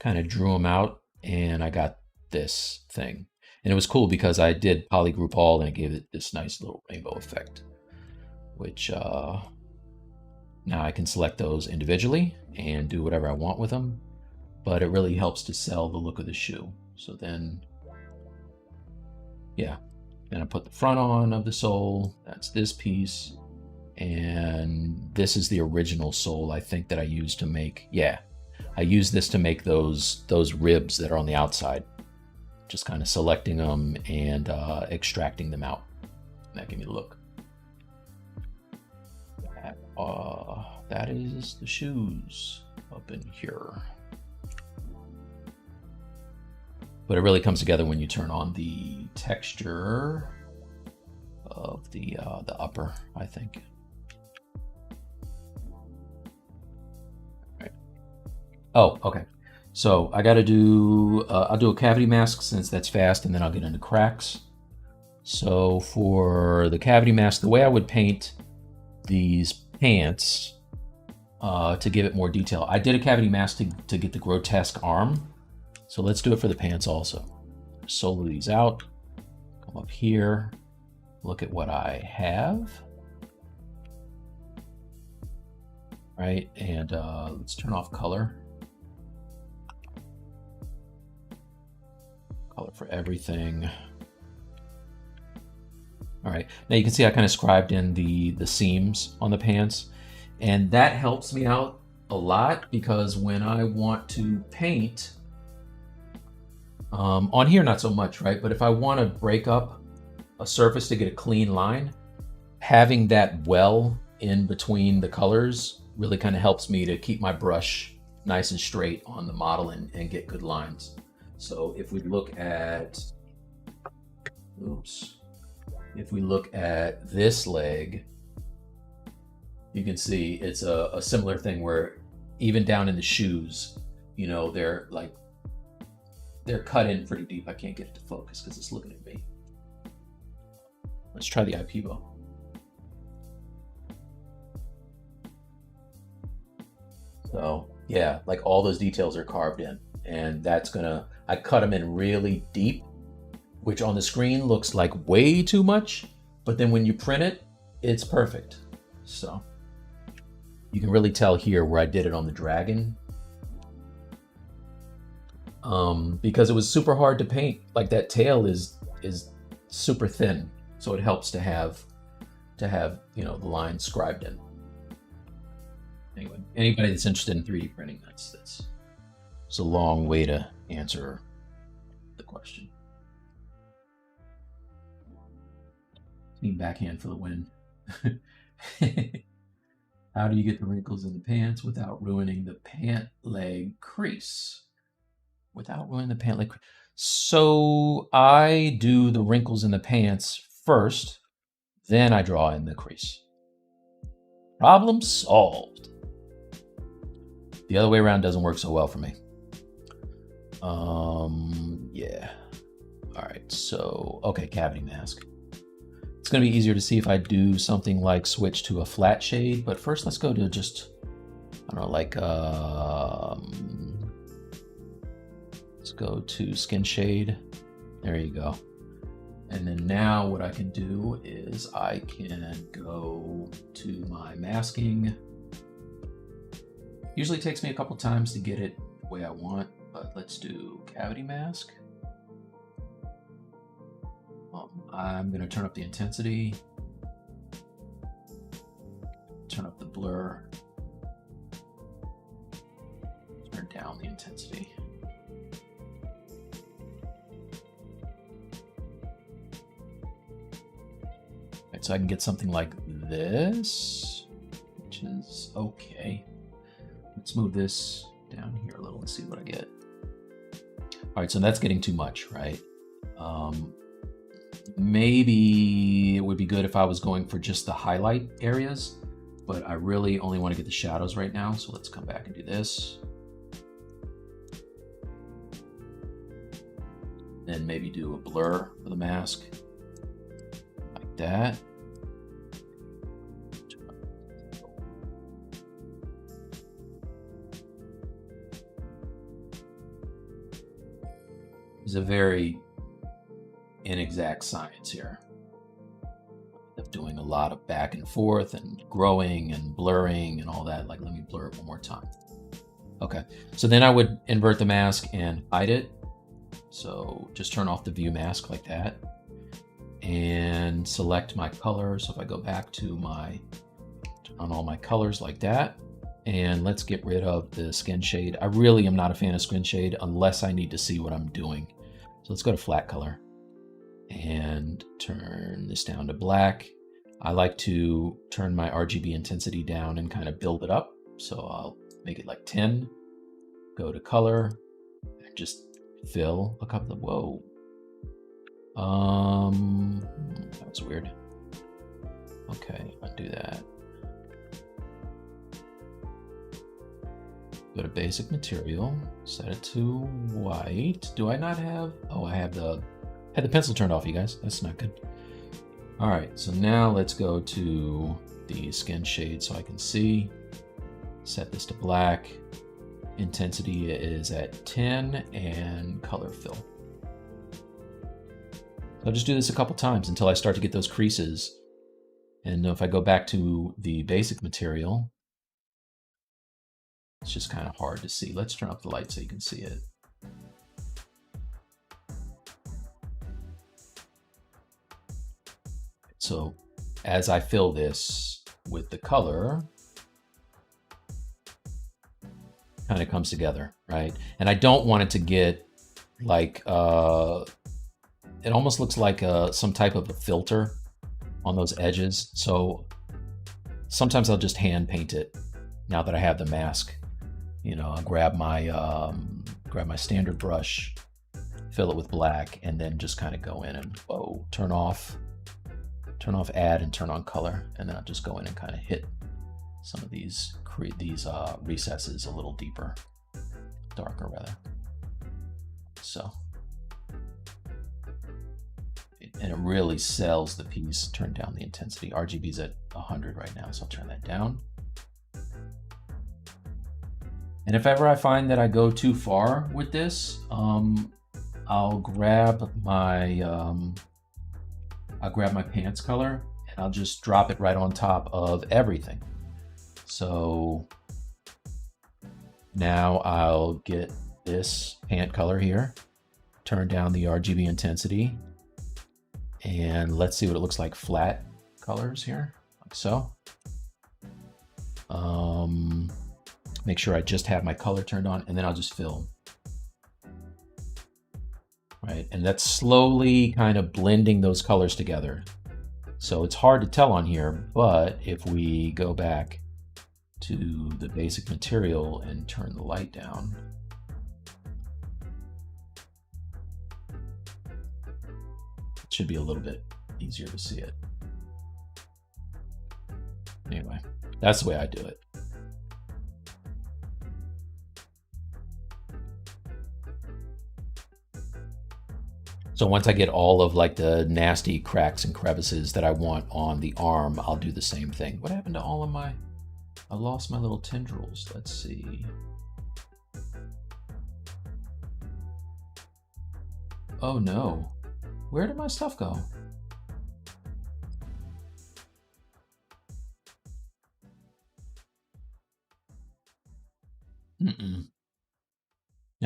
kind of drew them out and I got this thing. And it was cool because I did polygroup all and it gave it this nice little rainbow effect, which now I can select those individually and do whatever I want with them. But it really helps to sell the look of the shoe. So then, yeah, then I put the front on of the sole. That's this piece. And this is the original sole, I think, that I used to make, yeah. I used this to make those ribs that are on the outside. Just kind of selecting them and extracting them out. And that gave me the look. That is the shoes up in here. But it really comes together when you turn on the texture. of the upper, I think. Right. Oh, okay. So I got to do, I'll do a cavity mask since that's fast, and then I'll get into cracks. So for the cavity mask, the way I would paint these pants to give it more detail, I did a cavity mask to get the grotesque arm. So let's do it for the pants also. Solo these out, come up here, look at what I have. Right, and let's turn off color. Color for everything. All right, now you can see I kind of scribed in the seams on the pants, and that helps me out a lot because when I want to paint, on here not so much, right? But if I want to break up a surface to get a clean line, having that well in between the colors really kind of helps me to keep my brush nice and straight on the model and get good lines. So if we look at, oops. If we look at this leg, you can see it's a similar thing where even down in the shoes, you know, they're cut in pretty deep. I can't get it to focus because it's looking at me. Let's try the IP bow. So yeah, like all those details are carved in, and that's gonna, I cut them in really deep, which on the screen looks like way too much, but then when you print it, it's perfect. So you can really tell here where I did it on the dragon, because it was super hard to paint. Like that tail is super thin, so it helps to have you know the lines scribed in. Anyway, anybody that's interested in 3D printing, that's a long way to answer the question. Team backhand for the win. How do you get the wrinkles in the pants without ruining the pant leg crease? Without ruining the pant leg crease. So I do the wrinkles in the pants first, then I draw in the crease. Problem solved. The other way around doesn't work so well for me. Yeah. All right, so, okay, cavity mask. It's gonna be easier to see if I do something like switch to a flat shade, but first let's go to just, I don't know, like, let's go to skin shade. There you go. And then now what I can do is I can go to my masking. Usually takes me a couple times to get it the way I want, but let's do cavity mask. I'm gonna turn up the intensity, turn up the blur, turn down the intensity. Right, so I can get something like this, which is okay. Let's move this down here a little and see what I get. All right, so that's getting too much, right? Maybe it would be good if I was going for just the highlight areas, but I really only want to get the shadows right now. So let's come back and do this. Then maybe do a blur for the mask, like that. It's a very inexact science here of doing a lot of back and forth and growing and blurring and all that. Like, let me blur it one more time. Okay, so then I would invert the mask and hide it. So just turn off the view mask like that and select my color. So if I go back to my, turn on all my colors like that, and let's get rid of the skin shade. I really am not a fan of skin shade unless I need to see what I'm doing. So let's go to flat color and turn this down to black. I like to turn my RGB intensity down and kind of build it up. So I'll make it like 10, go to color, and just fill a couple of, whoa. That was weird. Okay, undo that. Go to basic material, set it to white. Do I not have? Oh, I have had the pencil turned off, you guys. That's not good. All right, so now let's go to the skin shade so I can see. Set this to black. Intensity is at 10 and color fill. I'll just do this a couple times until I start to get those creases. And if I go back to the basic material, it's just kind of hard to see. Let's turn up the light so you can see it. So as I fill this with the color, kind of comes together, right? And I don't want it to get like, it almost looks like some type of a filter on those edges. So sometimes I'll just hand paint it now that I have the mask. You know, I'll grab my standard brush, fill it with black, and then just kind of go in and turn off add and turn on color, and then I'll just go in and kind of hit some of these recesses a little deeper, darker rather. So, and it really sells the piece. Turn down the intensity. RGB's at 100 right now, so I'll turn that down. And if ever I find that I go too far with this, I'll grab my pants color and I'll just drop it right on top of everything. So now I'll get this pant color here, turn down the RGB intensity, and let's see what it looks like flat colors here, like so. Make sure I just have my color turned on, and then I'll just fill. Right, and that's slowly kind of blending those colors together. So it's hard to tell on here, but if we go back to the basic material and turn the light down, it should be a little bit easier to see it. Anyway, that's the way I do it. So once I get all of like the nasty cracks and crevices that I want on the arm, I'll do the same thing. What happened to all of I lost my little tendrils. Let's see. Oh no, where did my stuff go? No,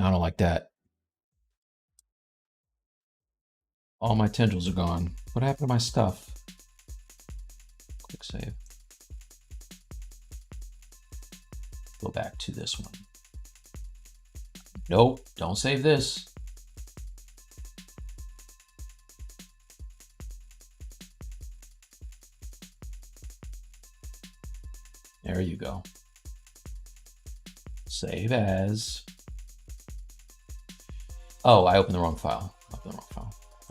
I don't like that. All my tendrils are gone. What happened to my stuff? Quick save. Go back to this one. Nope, don't save this. There you go. Save as. Oh, I opened the wrong file.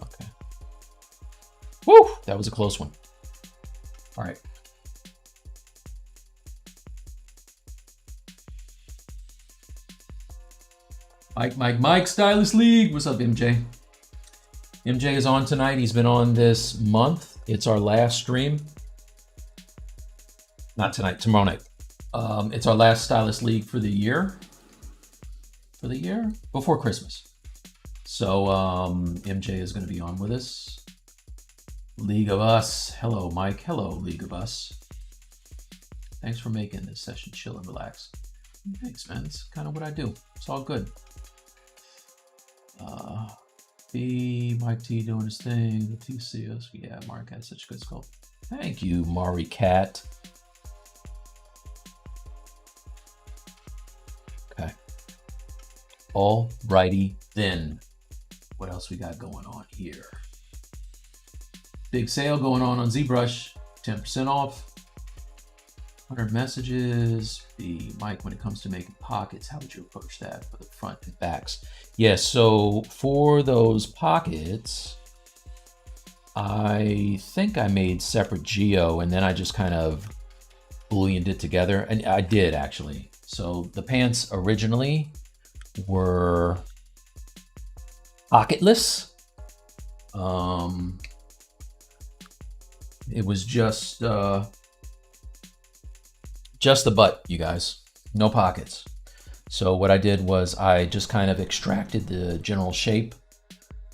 Okay. Woo! That was a close one. All right. Mike, Stylist League. What's up, MJ? MJ is on tonight. He's been on this month. It's our last stream. Not tonight, tomorrow night. It's our last Stylist League for the year. Before Christmas. So MJ is going to be on with us. League of Us. Hello, Mike. Hello, League of Us. Thanks for making this session chill and relax. Thanks, man. That's kind of what I do. It's all good. Mike T doing his thing. The TCS. Yeah, Mark had such a good sculpt. Thank you, Mari Cat. Okay. All righty then. What else we got going on here? Big sale going on ZBrush. 10% off. 100 messages. Mike, when it comes to making pockets, how would you approach that for the front and backs? Yes, so for those pockets, I think I made separate geo and then I just kind of booleaned it together, and I did actually. So the pants originally were pocketless. It was just the butt, you guys, no pockets. So what I did was I just kind of extracted the general shape,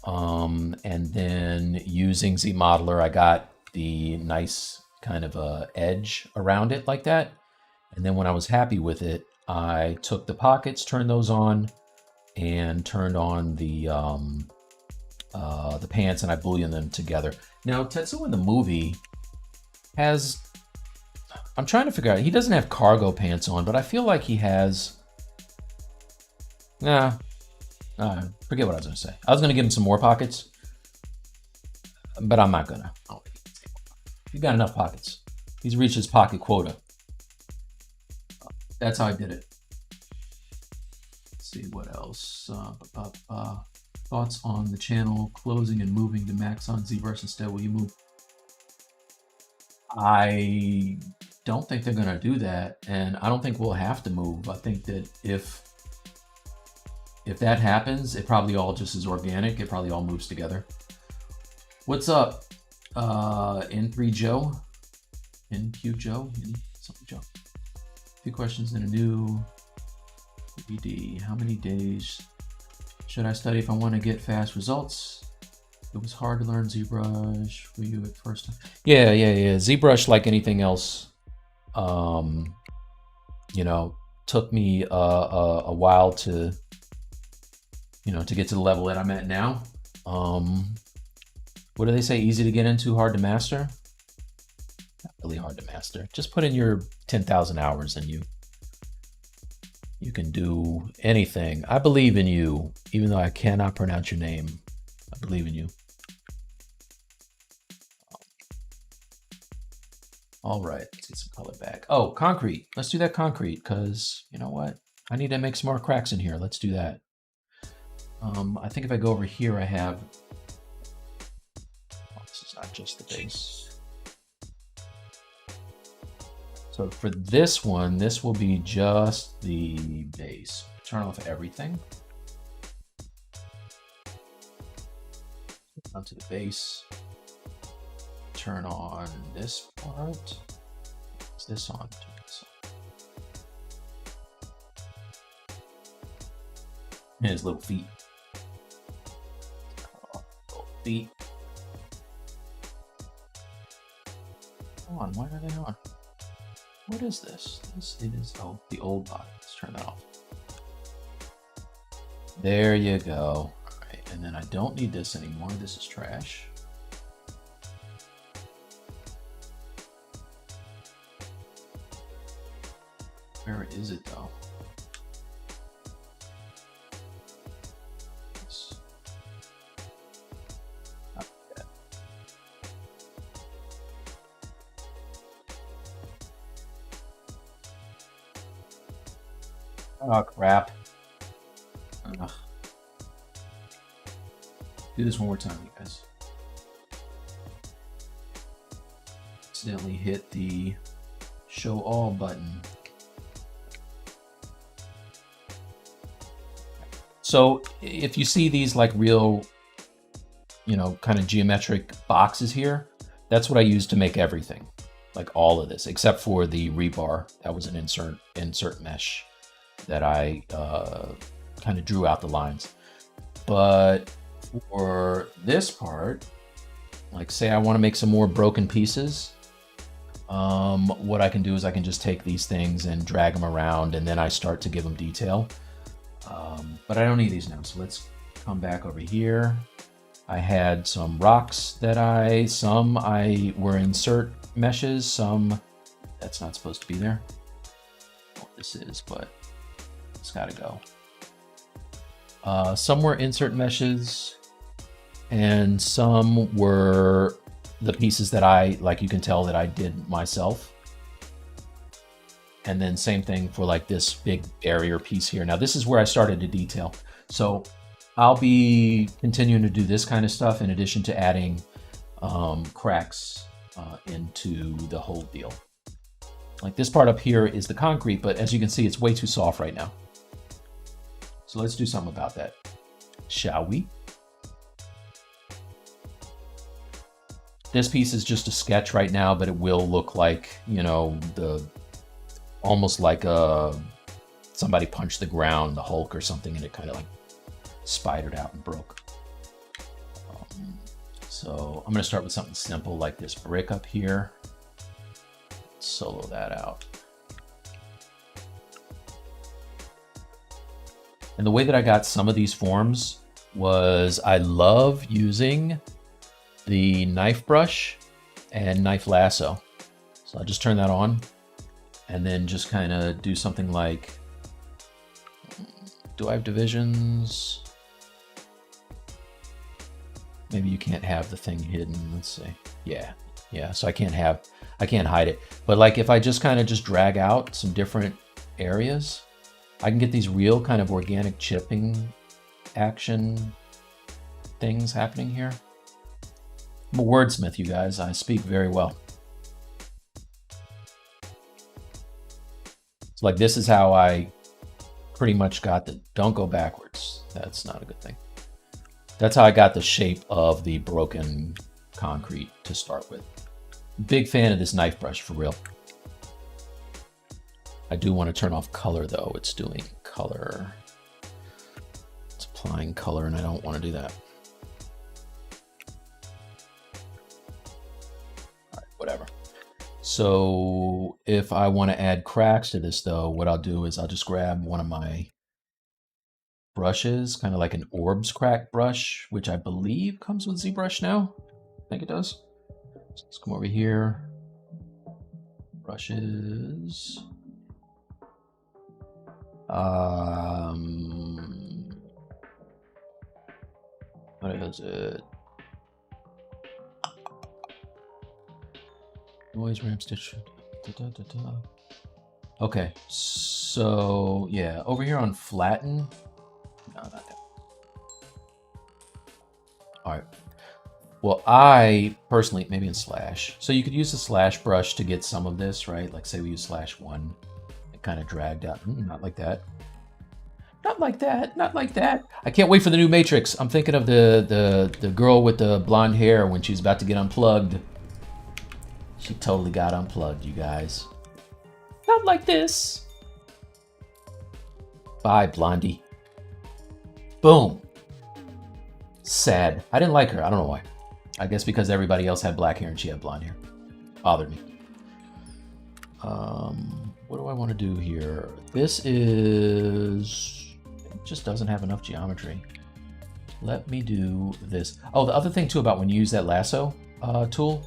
and then using ZModeler, I got the nice kind of edge around it like that. And then when I was happy with it, I took the pockets, turned those on, and turned on the pants, and I booleaned them together. Now, Tetsuo in the movie has, I'm trying to figure out, he doesn't have cargo pants on, but I feel like he has, forget what I was gonna say. I was gonna give him some more pockets, but I'm not gonna. Oh, he's got enough pockets. He's reached his pocket quota. That's how I did it. Let's see what else. Thoughts on the channel closing and moving to max on ZBrush instead? Will you move? I don't think they're gonna do that, and I don't think we'll have to move. I think that if that happens, it probably all just is organic. It probably all moves together. What's up, N3 Joe? NQ Joe? Something Joe. A few questions in a new BD. How many days should I study if I want to get fast results? It was hard to learn ZBrush for you at first time. Yeah. ZBrush, like anything else, you know, took me a while to, you know, to get to the level that I'm at now. What do they say? Easy to get into, hard to master? Not really hard to master. Just put in your 10,000 hours and you can do anything. I believe in you, even though I cannot pronounce your name. I believe in you. All right, let's get some color back. Oh, concrete. Let's do that concrete, because you know what? I need to make some more cracks in here. Let's do that. I think if I go over here, I have, oh, this is not just the base. So for this one, this will be just the base. Turn off everything. Onto the base. Turn on this part. Is this on? Turn this on. And his little feet. Little feet. Come on, why are they on? What is this? This is, oh, the old body. Let's turn that off. There you go. All right, and then I don't need this anymore. This is trash. Where is it though? Oh crap. Ugh. Do this one more time, you guys. Accidentally hit the show all button. So if you see these like real, you know, kind of geometric boxes here, that's what I use to make everything, like all of this, except for the rebar. That was an insert mesh that I kind of drew out the lines. But for this part, like say I want to make some more broken pieces, what I can do is I can just take these things and drag them around, and then I start to give them detail. But I don't need these now, so let's come back over here. I had some rocks that some were insert meshes, some that's not supposed to be there. What this is, but it's gotta go. Some were insert meshes, and some were the pieces that like you can tell that I did myself. And then same thing for like this big barrier piece here. Now this is where I started to detail. So I'll be continuing to do this kind of stuff in addition to adding cracks into the whole deal. Like this part up here is the concrete, but as you can see, it's way too soft right now. So let's do something about that, shall we? This piece is just a sketch right now, but it will look like, you know, almost like somebody punched the ground, the Hulk or something, and it kind of like spidered out and broke. So I'm gonna start with something simple like this brick up here. Solo that out. And the way that I got some of these forms was I love using the knife brush and knife lasso. So I'll just turn that on and then just kind of do something like, do I have divisions? Maybe you can't have the thing hidden. Let's see. Yeah. So I can't hide it. But like if I just kind of just drag out some different areas, I can get these real kind of organic chipping action things happening here. I'm a wordsmith, you guys. I speak very well. So like this is how I pretty much got the, don't go backwards. That's not a good thing. That's how I got the shape of the broken concrete to start with. Big fan of this knife brush, for real. I do want to turn off color though. It's doing color. It's applying color and I don't want to do that. All right, whatever. So if I want to add cracks to this though, what I'll do is I'll just grab one of my brushes, kind of like an orbs crack brush, which I believe comes with ZBrush now. I think it does. So let's come over here. Brushes. What is it? Noise ramp stitch. Okay, so yeah, over here on flatten. No, not that. All right. Well, I personally, maybe in slash. So you could use the slash brush to get some of this, right? Like say we use /1. It kind of dragged out. Not like that. Not like that. Not like that. I can't wait for the new Matrix. I'm thinking of the girl with the blonde hair when she's about to get unplugged. She totally got unplugged, you guys. Not like this. Bye, Blondie. Boom. Sad. I didn't like her. I don't know why. I guess because everybody else had black hair and she had blonde hair. Bothered me. What do I want to do here? This is... It just doesn't have enough geometry. Let me do this. Oh, the other thing too about when you use that lasso tool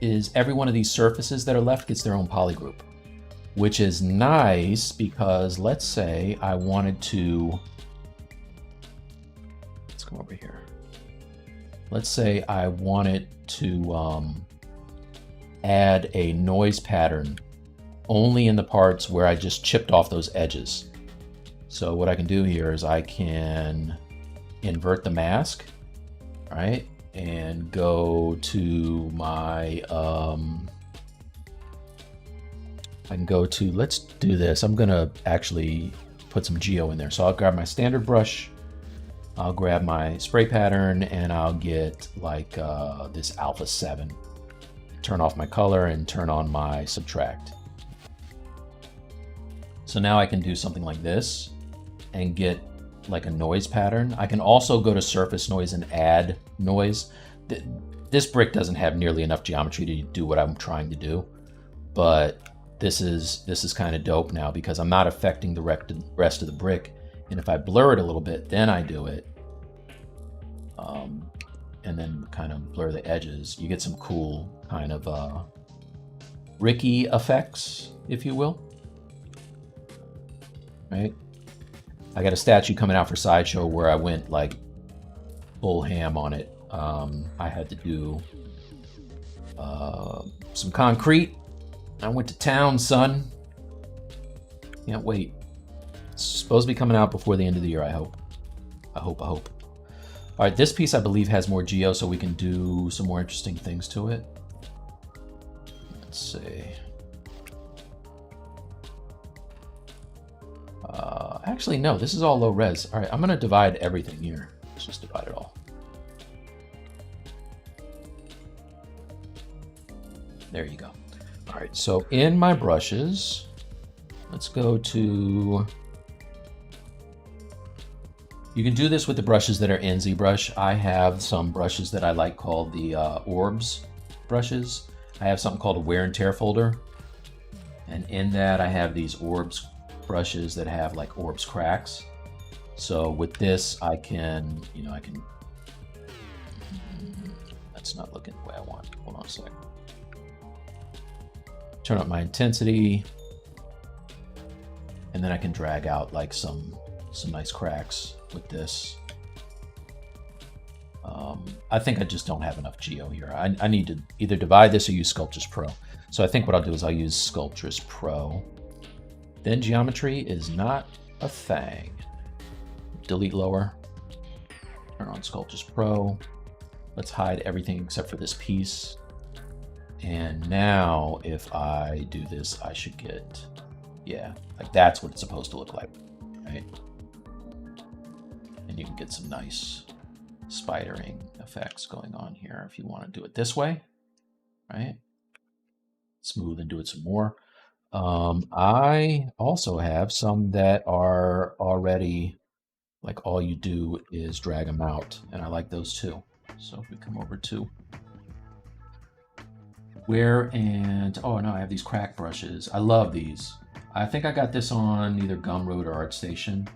is every one of these surfaces that are left gets their own polygroup, which is nice because let's say I wanted to... Let's come over here. Let's say I wanted to add a noise pattern only in the parts where I just chipped off those edges. So what I can do here is I can invert the mask, right? And go to my, I can go to, let's do this. I'm gonna actually put some geo in there. So I'll grab my standard brush, I'll grab my spray pattern, and I'll get like this alpha 7. Turn off my color and turn on my subtract. So now I can do something like this and get like a noise pattern. I can also go to surface noise and add noise. This brick doesn't have nearly enough geometry to do what I'm trying to do, but this is kind of dope now because I'm not affecting the rest of the brick. And if I blur it a little bit, then I do it, and then kind of blur the edges, you get some cool kind of Ricky effects, if you will. Right? I got a statue coming out for Sideshow where I went like full ham on it. I had to do some concrete. I went to town, son. Can't wait. It's supposed to be coming out before the end of the year, I hope. I hope. All right, this piece I believe has more geo, so we can do some more interesting things to it. Let's see. Actually, no, this is all low res. All right, I'm gonna divide everything here. Let's just divide it all. There you go. All right, so in my brushes, let's go to, you can do this with the brushes that are in ZBrush. I have some brushes that I like called the orbs brushes. I have something called a wear and tear folder. And in that I have these orbs brushes that have like orbs cracks. So with this, I can, you know, that's not looking the way I want. Hold on a sec. Turn up my intensity. And then I can drag out like some nice cracks with this. I think I just don't have enough geo here. I need to either divide this or use Sculptress Pro. So I think what I'll do is I'll use Sculptress Pro. Then geometry is not a thing. Delete lower. Turn on Sculptress Pro. Let's hide everything except for this piece. And now if I do this, I should get, yeah, like that's what it's supposed to look like, right? And you can get some nice spidering effects going on here if you want to do it this way, right? Smooth and do it some more. I also have some that are already, like all you do is drag them out, and I like those too. So if we come over to where, and oh no, I have these crack brushes. I love these. I think I got this on either Gumroad or ArtStation,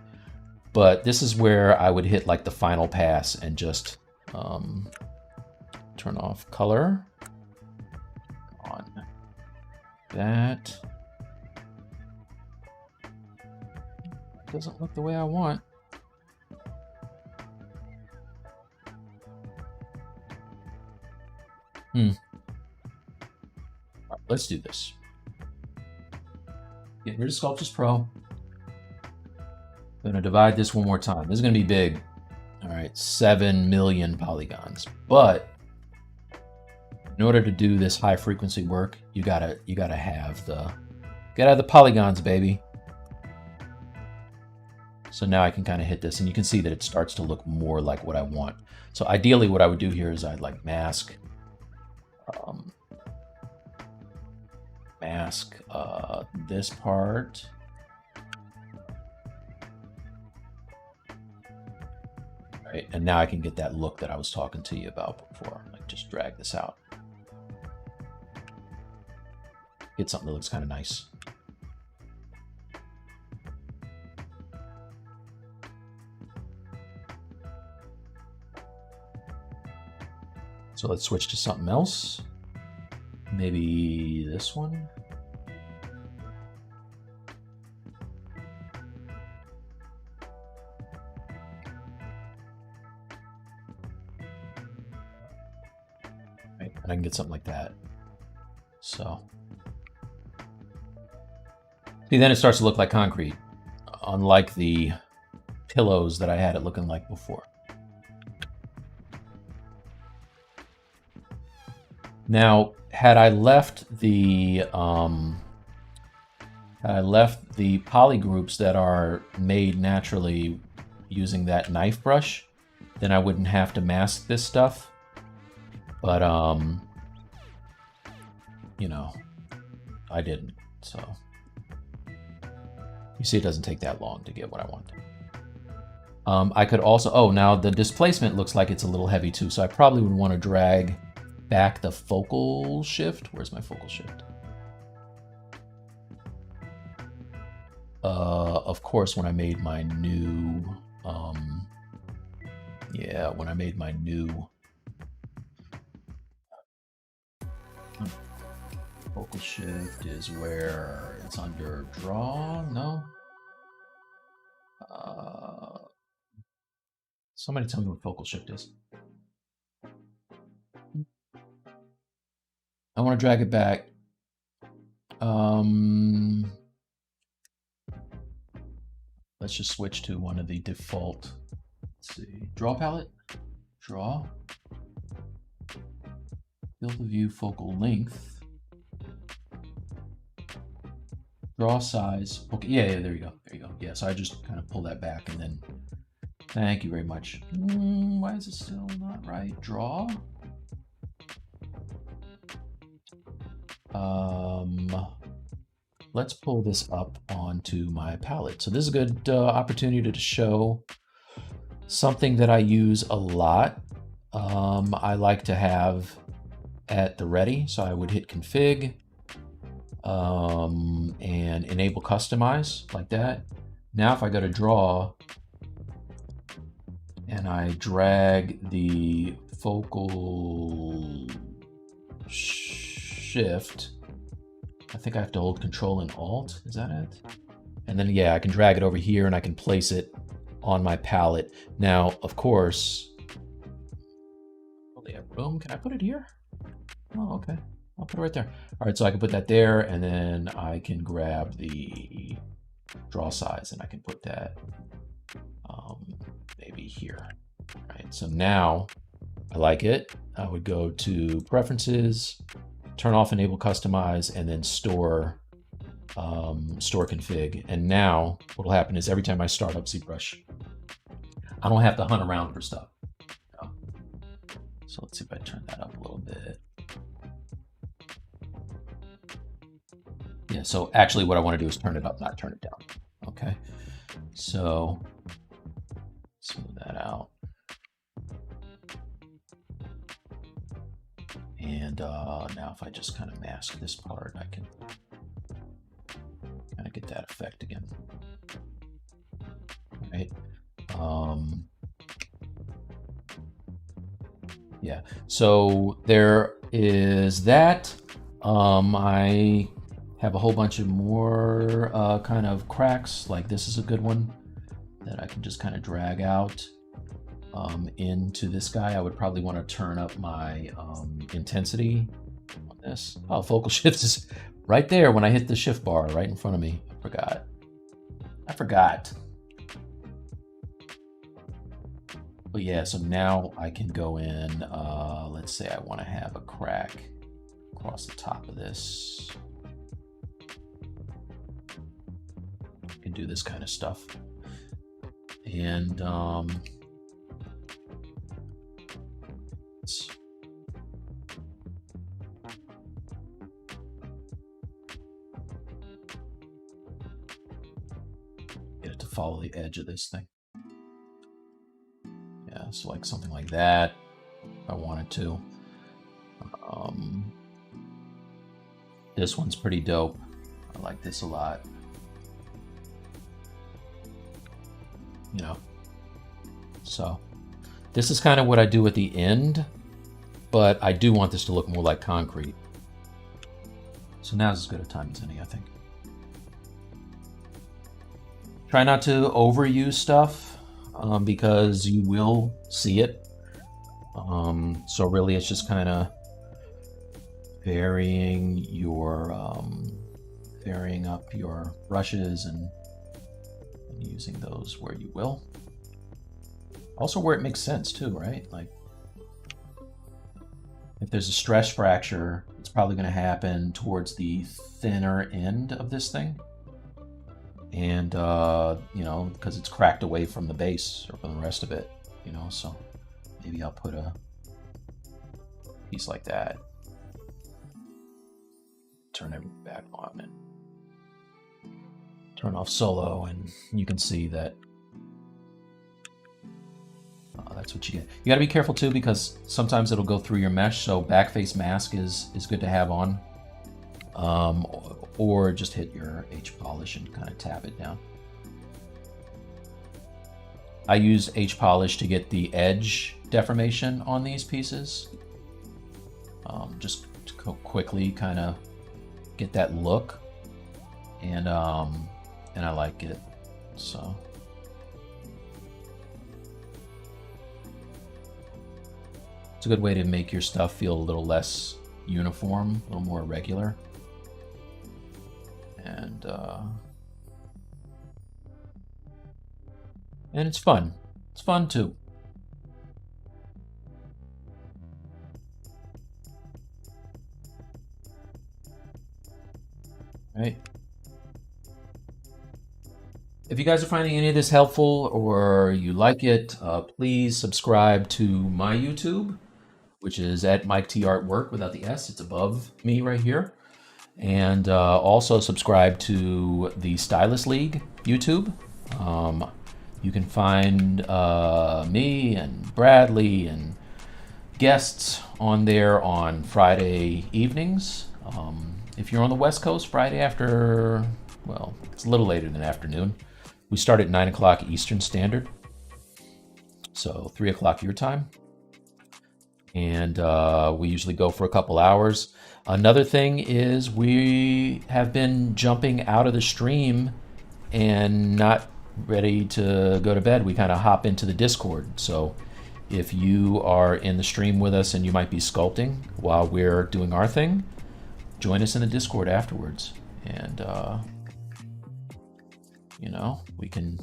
but this is where I would hit like the final pass and just turn off color on that. Doesn't look the way I want. All right, let's do this. Get rid of Sculptress Pro. I'm gonna divide this one more time. This is gonna be big. All right, 7 million polygons. But in order to do this high frequency work, you gotta have the polygons, baby. So now I can kind of hit this, and you can see that it starts to look more like what I want. So ideally, what I would do here is I'd like mask this part. Right, and now I can get that look that I was talking to you about before. Like just drag this out. Get something that looks kind of nice. So let's switch to something else. Maybe this one. Right, and I can get something like that. So. See, then it starts to look like concrete, unlike the pillows that I had it looking like before. Now, had I left the poly groups that are made naturally using that knife brush, then I wouldn't have to mask this stuff. But you know, I didn't. So you see, it doesn't take that long to get what I want. I could also, oh, now the displacement looks like it's a little heavy too, so I probably would want to drag back the focal shift. Where's my focal shift? Of course, when I made my new, when I made my new focal shift is where it's under draw. No. Somebody tell me what focal shift is. I want to drag it back. Let's just switch to one of the default, let's see, draw palette. Draw. Field of view, focal length. Draw size. Okay, yeah, there you go. There you go. Yeah, so I just kind of pull that back and then, thank you very much. Why is it still not right? Draw. Let's pull this up onto my palette. So this is a good opportunity to show something that I use a lot. I like to have at the ready. So I would hit config and enable customize like that. Now if I go to draw and I drag the focal shift, I think I have to hold Control and Alt, is that it? And then yeah, I can drag it over here and I can place it on my palette. Now, of course, oh, they have room. Can I put it here? Oh, okay. I'll put it right there. All right, so I can put that there and then I can grab the draw size and I can put that maybe here. All right, so now I like it. I would go to Preferences, turn off Enable Customize, and then Store config. And now what will happen is every time I start up ZBrush, I don't have to hunt around for stuff. So let's see if I turn that up a little bit. Yeah, so actually what I want to do is turn it up, not turn it down. Okay, so smooth that out. And now if I just kind of mask this part, I can kind of get that effect again. Right. Yeah, so there is that. I have a whole bunch of more kind of cracks, like this is a good one that I can just kind of drag out into this guy. I would probably want to turn up my intensity on this. Oh, focal shift is right there when I hit the shift bar right in front of me. I forgot. But yeah, so now I can go in, let's say I want to have a crack across the top of this. I can do this kind of stuff. And let's get it to follow the edge of this thing. Yeah, so like something like that, if I wanted to. This one's pretty dope. I like this a lot. You know, so this is kind of what I do at the end, but I do want this to look more like concrete. So now's as good a time as any, I think. Try not to overuse stuff because you will see it. So really it's just kind of varying up your brushes and using those where you will. Also where it makes sense too, right? Like if there's a stress fracture, it's probably going to happen towards the thinner end of this thing. And, you know, because it's cracked away from the base or from the rest of it, you know, so maybe I'll put a piece like that. Turn everything back on and turn off solo, and you can see that that's what you get. You got to be careful too because sometimes it'll go through your mesh, so backface mask is good to have on, or just hit your H polish and kind of tap it down. I use H polish to get the edge deformation on these pieces, just to quickly kind of get that look, and I like it, so. It's a good way to make your stuff feel a little less uniform, a little more regular. And it's fun. It's fun too. right? If you guys are finding any of this helpful or you like it, please subscribe to my YouTube, which is at Mike T Artwork without the S. It's above me right here. And also subscribe to the Stylist League YouTube. You can find me and Bradley and guests on there on Friday evenings. If you're on the West Coast, Friday after, well, it's a little later than afternoon. We start at 9 o'clock Eastern Standard, so 3 o'clock your time. And we usually go for a couple hours. Another thing is we have been jumping out of the stream and not ready to go to bed. We kind of hop into the Discord. So if you are in the stream with us and you might be sculpting while we're doing our thing, join us in the Discord afterwards. And you know, we can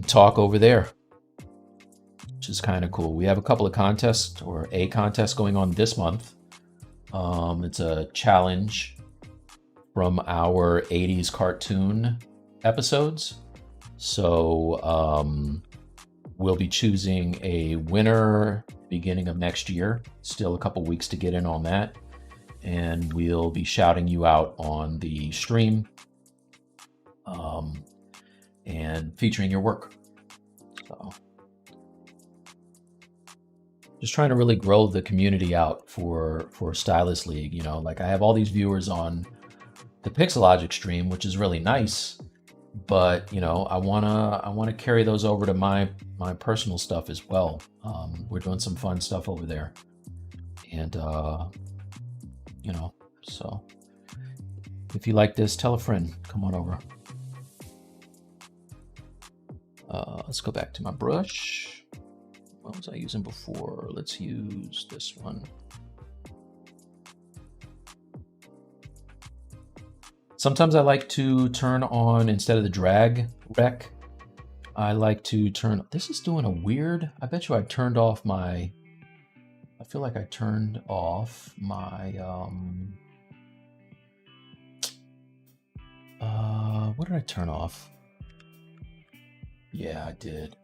talk over there, which is kind of cool. We have a couple of contests, or a contest going on this month. It's a challenge from our 80s cartoon episodes. So we'll be choosing a winner beginning of next year. Still a couple weeks to get in on that. And we'll be shouting you out on the stream and featuring your work. So just trying to really grow the community out for Stylist League. You know, like I have all these viewers on the Pixologic stream, which is really nice, but you know, I wanna carry those over to my personal stuff as well. We're doing some fun stuff over there, and you know, so if you like this, tell a friend, come on over. Let's go back to my brush. What was I using before? Let's use this one. Sometimes I like to turn on, instead of the drag rec, I like to turn, this is doing a weird, I bet you I turned off my, I feel like I turned off my, what did I turn off? Yeah, I did.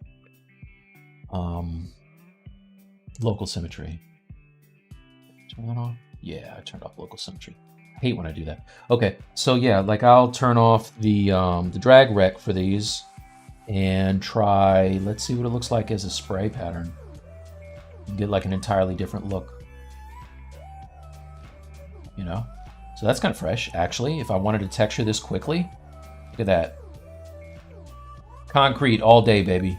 Local symmetry. Turn that off? Yeah, I turned off local symmetry. I hate when I do that. Okay, so yeah, like I'll turn off the drag rec for these and try, let's see what it looks like as a spray pattern. Get like an entirely different look. You know? So that's kind of fresh, actually. If I wanted to texture this quickly, look at that. Concrete all day, baby.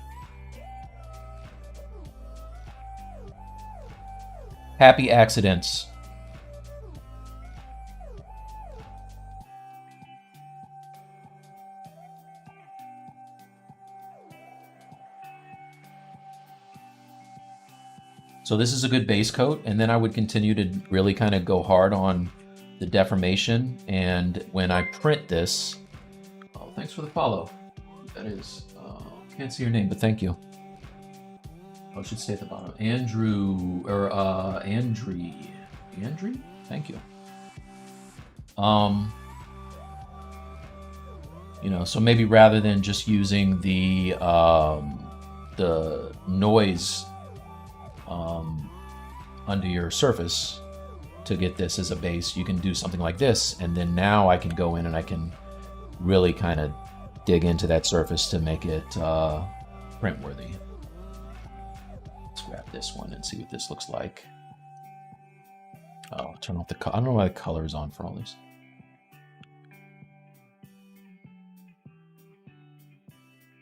Happy accidents. So this is a good base coat, and then I would continue to really kind of go hard on the deformation. And when I print this, oh, thanks for the follow. That is, can't see your name, but thank you. Oh, it should stay at the bottom. Andrew, or Andrew, thank you. You know, so maybe rather than just using the noise under your surface to get this as a base, you can do something like this, and then now I can go in and I can really kind of dig into that surface to make it print worthy. Let's grab this one and see what this looks like. Oh, turn off the color. I don't know why the color is on for all these.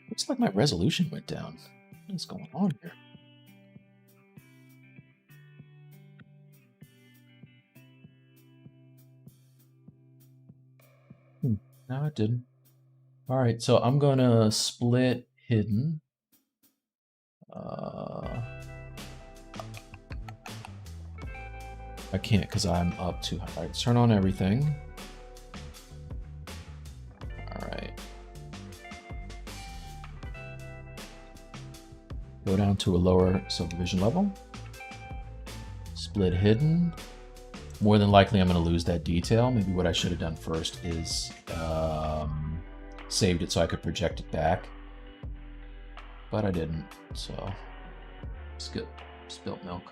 Looks like my resolution went down. What is going on here? No, it didn't. All right, so I'm gonna split hidden. I can't because I'm up too high. All right, let's turn on everything. All right. Go down to a lower subdivision level. Split hidden. more than likely I'm going to lose that detail. Maybe what I should have done first is saved it so I could project it back. But I didn't, so spilt milk.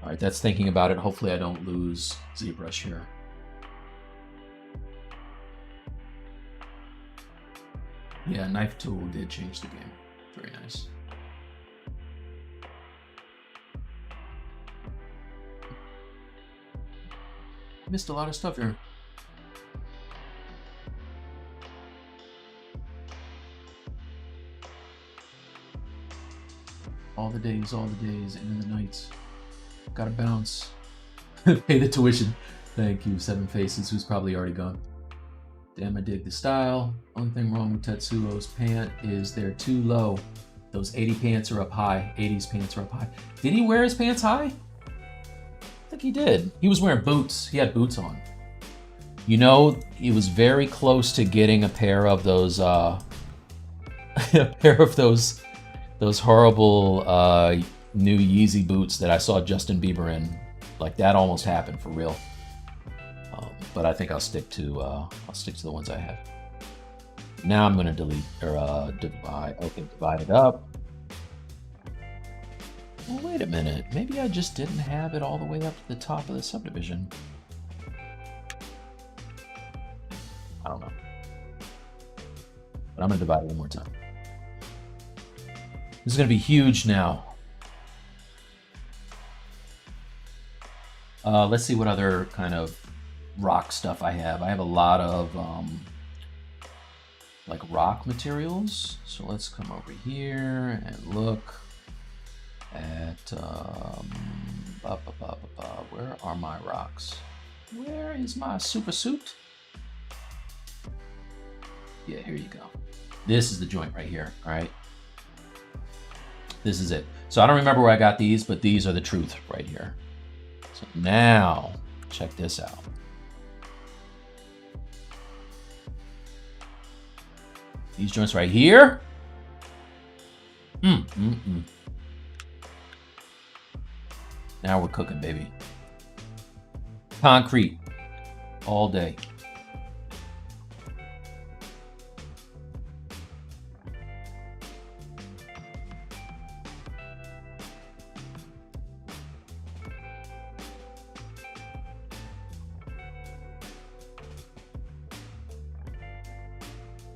All right, that's thinking about it. Hopefully I don't lose ZBrush here. Yeah, knife tool did change the game. Very nice. Missed a lot of stuff here. All the days, and the nights. Gotta bounce. Pay the tuition. Thank you, Seven Faces, who's probably already gone. Damn, I dig the style. Only thing wrong with Tetsuo's pant is they're too low. Those 80 pants are up high. 80s pants are up high. Did he wear his pants high? I think he did. He was wearing boots. He had boots on. You know, he was very close to getting a pair of those, those horrible new Yeezy boots that I saw Justin Bieber in. Like, that almost happened for real. But I think I'll stick to the ones I have. Now I'm going to delete or divide. Okay, divide it up. Well, wait a minute. Maybe I just didn't have it all the way up to the top of the subdivision. I don't know. But I'm going to divide it one more time. This is going to be huge now. Let's see what other kind of rock stuff I have. I have a lot of like rock materials. So let's come over here and look at where are my rocks? Where is my super suit? Yeah, here you go. This is the joint right here, all right? This is it. So I don't remember where I got these, but these are the truth right here. So now, check this out. These joints right here. Now we're cooking, baby. Concrete all day.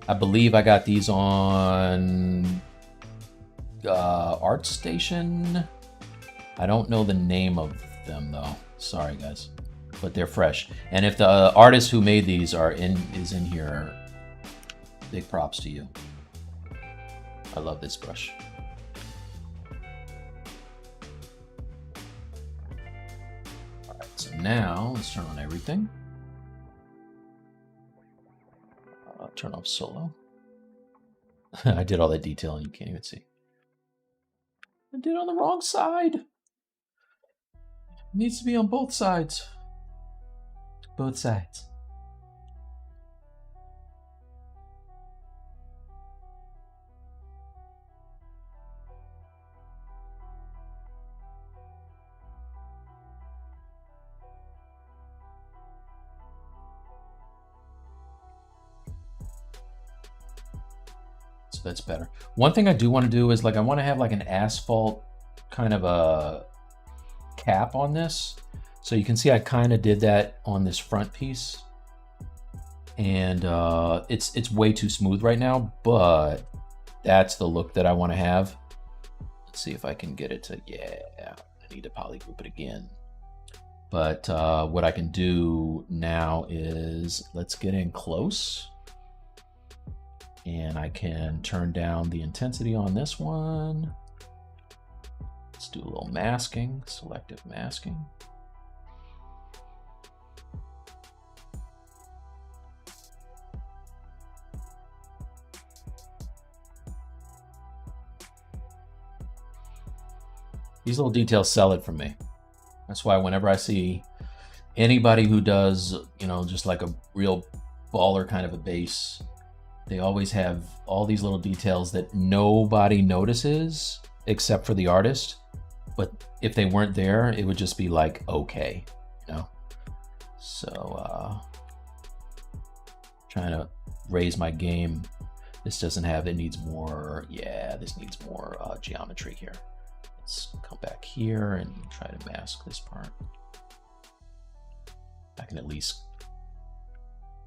I believe I got these on ArtStation. I don't know the name of them though. Sorry guys, but they're fresh. And if the artist who made these is in here, big props to you. I love this brush. All right, so now let's turn on everything. Turn off solo. I did all that detail and you can't even see. I did it on the wrong side. It needs to be on both sides. Both sides. So that's better. One thing I do want to do is, like, I want to have like an asphalt kind of a cap on this. So you can see I kind of did that on this front piece. And it's way too smooth right now, but that's the look that I want to have. Let's see if I can get it to, yeah, I need to polygroup it again. But what I can do now is, let's get in close. And I can turn down the intensity on this one. Let's do a little masking, selective masking. These little details sell it for me. That's why whenever I see anybody who does, you know, just like a real baller kind of a base, they always have all these little details that nobody notices except for the artist. But if they weren't there, it would just be like, okay, you know. So trying to raise my game. This doesn't have, it needs more, yeah, this needs more geometry here. Let's come back here and try to mask this part. I can at least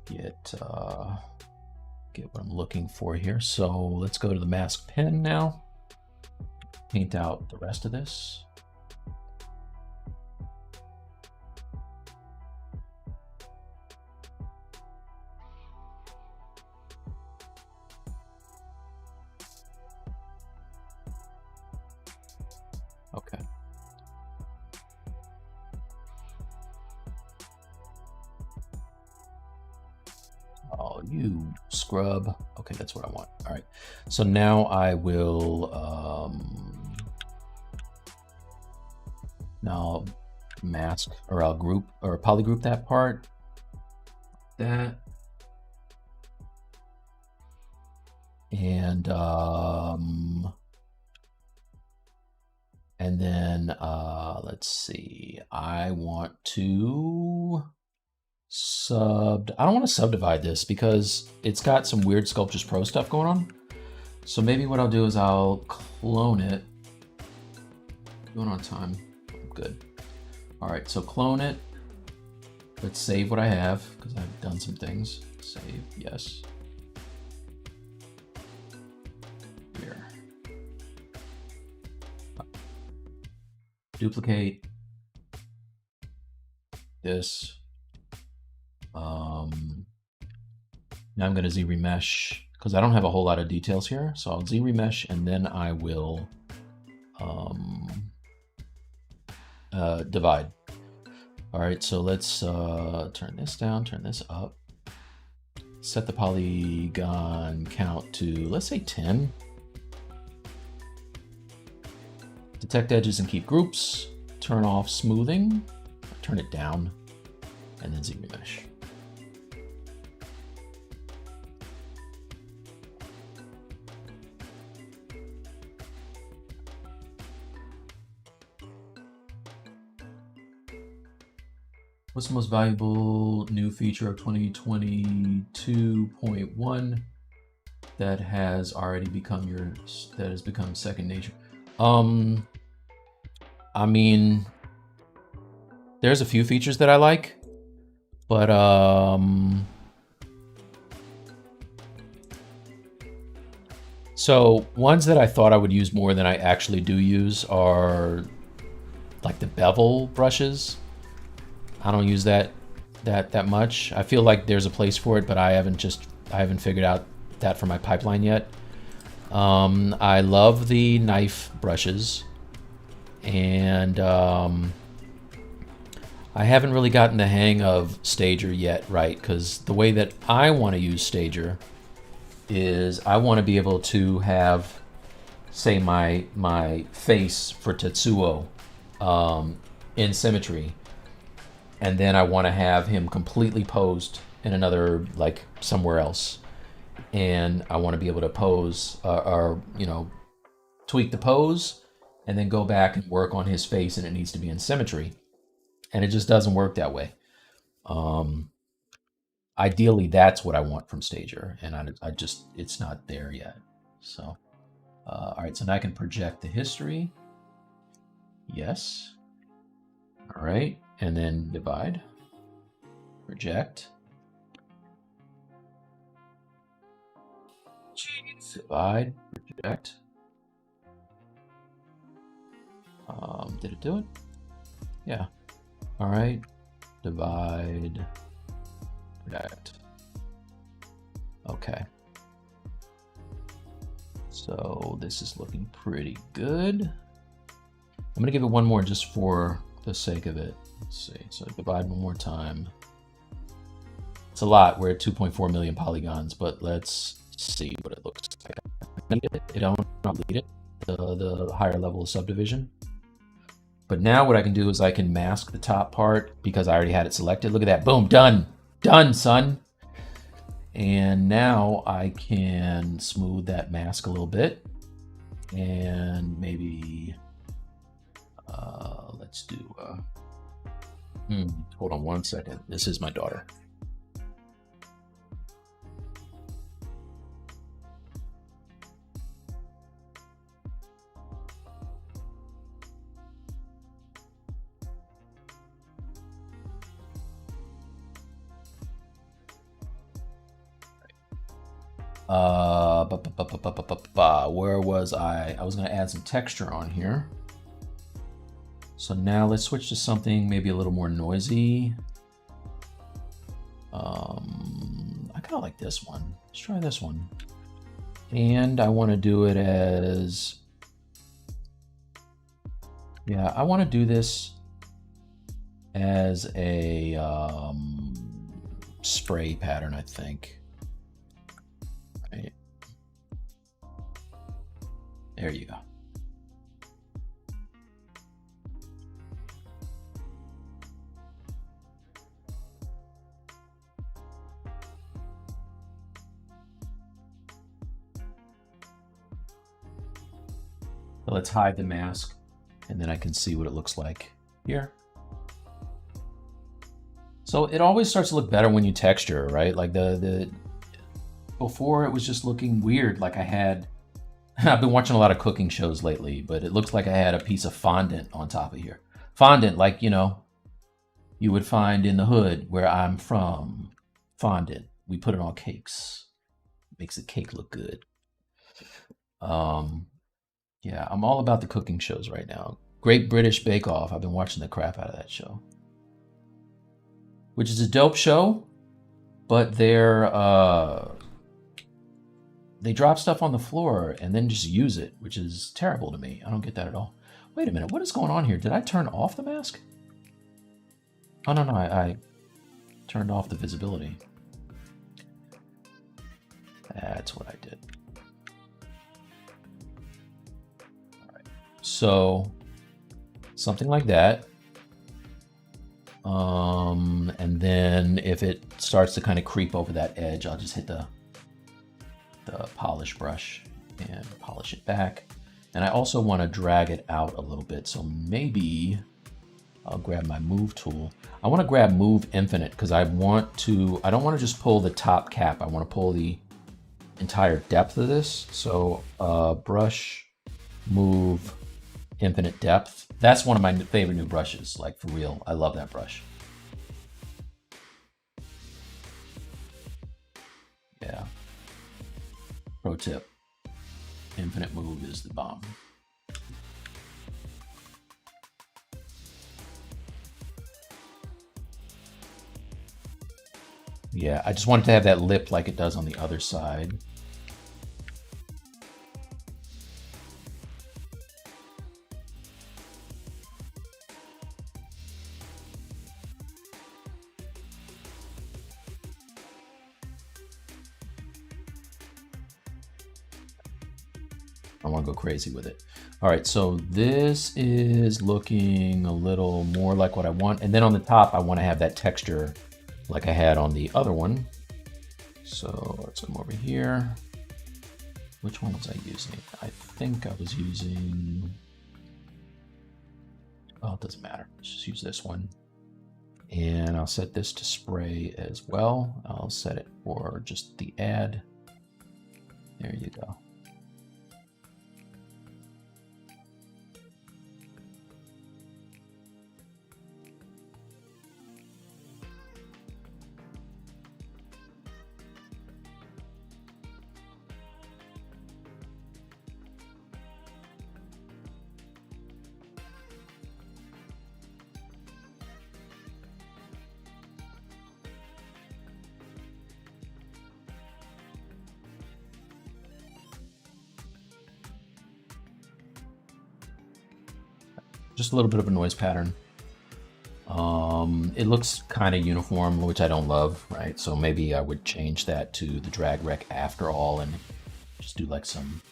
get what I'm looking for here. So let's go to the mask pen now. Paint out the rest of this. Okay. Oh, you scrub. Okay, that's what I want. All right. So now I will now mask, or I'll group or polygroup that part. That. And then let's see, I want to I don't want to subdivide this because it's got some weird Sculptures Pro stuff going on. So maybe what I'll do is I'll clone it. Going on time, good. All right, so clone it. Let's save what I have because I've done some things. Save, yes. Here. Duplicate this. Now I'm going to Z-remesh because I don't have a whole lot of details here. So I'll Z-remesh and then I will divide. All right, so let's turn this down, turn this up. Set the polygon count to, let's say 10. Detect edges and keep groups. Turn off smoothing. Turn it down. And then Z-remesh. What's the most valuable new feature of 2022.1 that has already become that has become second nature? I mean, there's a few features that I like, but so ones that I thought I would use more than I actually do use are like the bevel brushes. I don't use that much. I feel like there's a place for it, but I haven't figured out that for my pipeline yet. I love the knife brushes, and I haven't really gotten the hang of Stager yet, right? Because the way that I want to use Stager is I want to be able to have, say, my face for Tetsuo in symmetry. And then I want to have him completely posed in another, like somewhere else. And I want to be able to pose or you know, tweak the pose and then go back and work on his face, and it needs to be in symmetry. And it just doesn't work that way. Ideally, that's what I want from Stager, and I just, it's not there yet. So, all right, so now I can project the history. Yes. All right. And then divide, project, divide, project. Did it do it? Yeah. All right, divide, project. Okay. So this is looking pretty good. I'm gonna give it one more just for the sake of it. Let's see, so divide one more time. It's a lot, we're at 2.4 million polygons, but let's see what it looks like. I need it, I don't need it, the higher level of subdivision. But now what I can do is I can mask the top part because I already had it selected. Look at that, boom, done, done, son. And now I can smooth that mask a little bit. And maybe, let's do, Hold on one second. This is my daughter. Where was I? I was going to add some texture on here. So now let's switch to something maybe a little more noisy. I kind of like this one. Let's try this one. And I want to do it as, yeah, I want to do this as a spray pattern, I think. Right. There you go. So let's hide the mask, and then I can see what it looks like here. So it always starts to look better when you texture, right? Like before it was just looking weird, like I had, I've been watching a lot of cooking shows lately, but it looks like I had a piece of fondant on top of here. Fondant, like, you know, you would find in the hood where I'm from. Fondant. We put it on cakes. Makes the cake look good. Yeah, I'm all about the cooking shows right now. Great British Bake Off. I've been watching the crap out of that show. Which is a dope show, but they drop stuff on the floor and then just use it, which is terrible to me. I don't get that at all. Wait a minute, what is going on here? Did I turn off the mask? Oh, no, I turned off the visibility. That's what I did. All right. So, something like that. And then if it starts to kind of creep over that edge, I'll just hit the polish brush and polish it back. And I also want to drag it out a little bit. So maybe I'll grab my move tool. I want to grab move infinite because I don't want to just pull the top cap. I want to pull the entire depth of this. So brush, move, infinite depth. That's one of my favorite new brushes, like for real. I love that brush. Yeah. Pro tip, infinite move is the bomb. Yeah, I just wanted to have that lip like it does on the other side. I want to go crazy with it. All right, so this is looking a little more like what I want. And then on the top, I want to have that texture like I had on the other one. So let's come over here. Which one was I using? I think I was using, well, it doesn't matter. Let's just use this one. And I'll set this to spray as well. I'll set it for just the add. There you go. Just a little bit of a noise pattern. It looks kind of uniform, which I don't love, right? So maybe I would change that to the drag rec after all and just do like some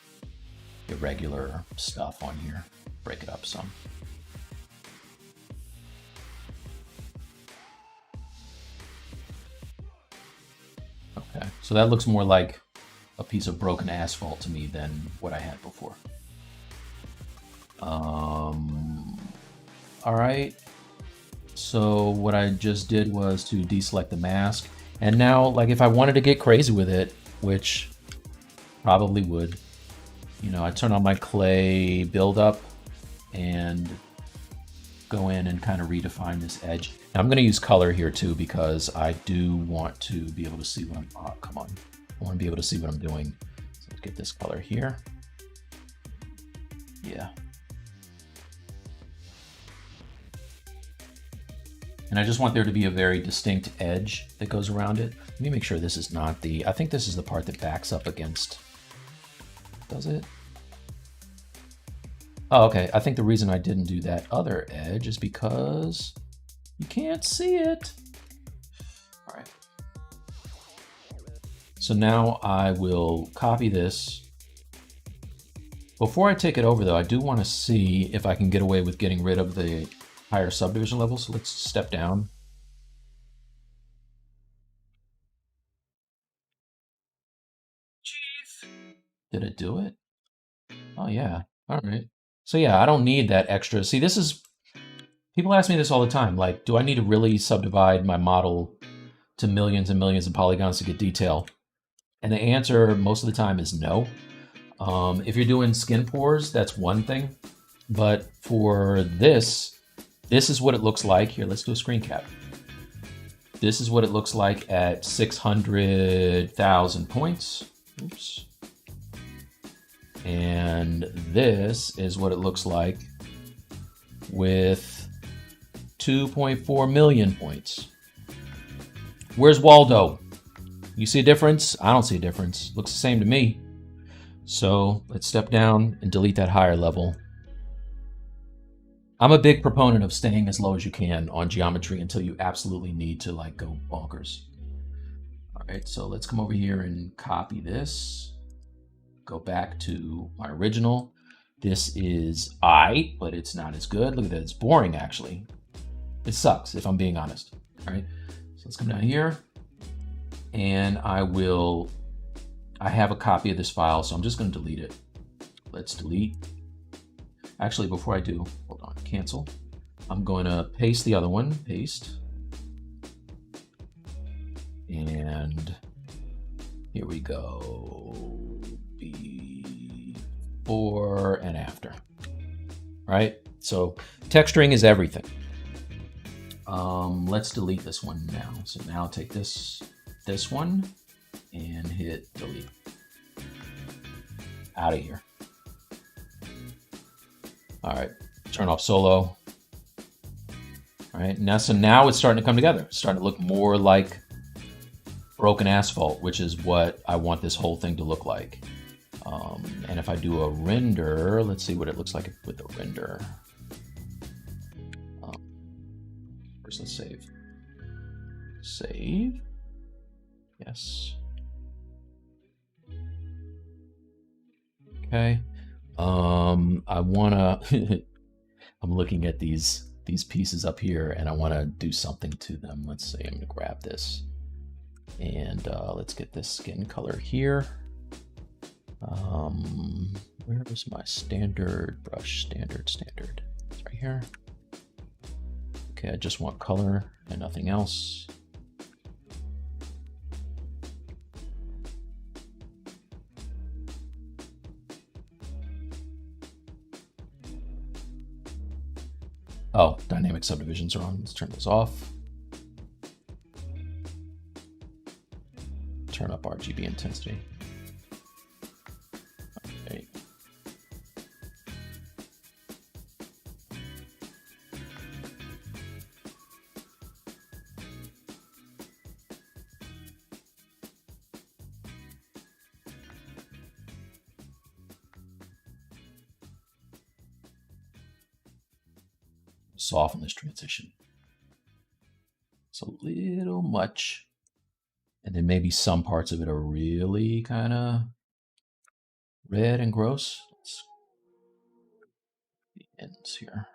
irregular stuff on here. Break it up some. Okay, so that looks more like a piece of broken asphalt to me than what I had before. All right, So what I just did was to deselect the mask. And now, like if I wanted to get crazy with it, which probably would, you know, I turn on my clay buildup and go in and kind of redefine this edge. Now I'm going to use color here too, because I do want to be able to see what I'm, oh, come on. I want to be able to see what I'm doing. So let's get this color here. Yeah. And I just want there to be a very distinct edge that goes around it. Let me make sure this is not the, I think this is the part that backs up against, does it? Oh, okay. I think the reason I didn't do that other edge is because you can't see it. All right. So now I will copy this. Before I take it over though, I do want to see if I can get away with getting rid of the higher subdivision level. So let's step down. Did it do it? Oh yeah. All right. So yeah, I don't need that extra. See, this is, people ask me this all the time. Like, do I need to really subdivide my model to millions and millions of polygons to get detail? And the answer most of the time is no. If you're doing skin pores, that's one thing. But for this is what it looks like. Here, let's do a screen cap. This is what it looks like at 600,000 points. Oops. And this is what it looks like with 2.4 million points. Where's Waldo? You see a difference? I don't see a difference. Looks the same to me. So let's step down and delete that higher level. I'm a big proponent of staying as low as you can on geometry until you absolutely need to like go bonkers. All right, so let's come over here and copy this. Go back to my original. This is but it's not as good. Look at that, it's boring actually. It sucks if I'm being honest. All right, so let's come down here and I have a copy of this file, so I'm just gonna delete it. Let's delete. Actually, before I do, hold on, cancel. I'm going to paste the other one, paste. And here we go. Before and after, right? So texturing is everything. Let's delete this one now. So now take this one and hit delete. Out of here. All right, turn off solo. All right, now so now it's starting to come together. It's starting to look more like broken asphalt, which is what I want this whole thing to look like. And if I do a render, let's see what it looks like with the render. First, let's save. Save. Yes. Okay. I wanna. I'm looking at these pieces up here, and I want to do something to them. Let's see. I'm gonna grab this, and let's get this skin color here. Where is my standard brush? Standard. It's right here. Okay, I just want color and nothing else. Oh, dynamic subdivisions are on. Let's turn those off. Turn up RGB intensity. Okay. Soften this transition. It's a little much. And then maybe some parts of it are really kind of red and gross. Let's the ends here.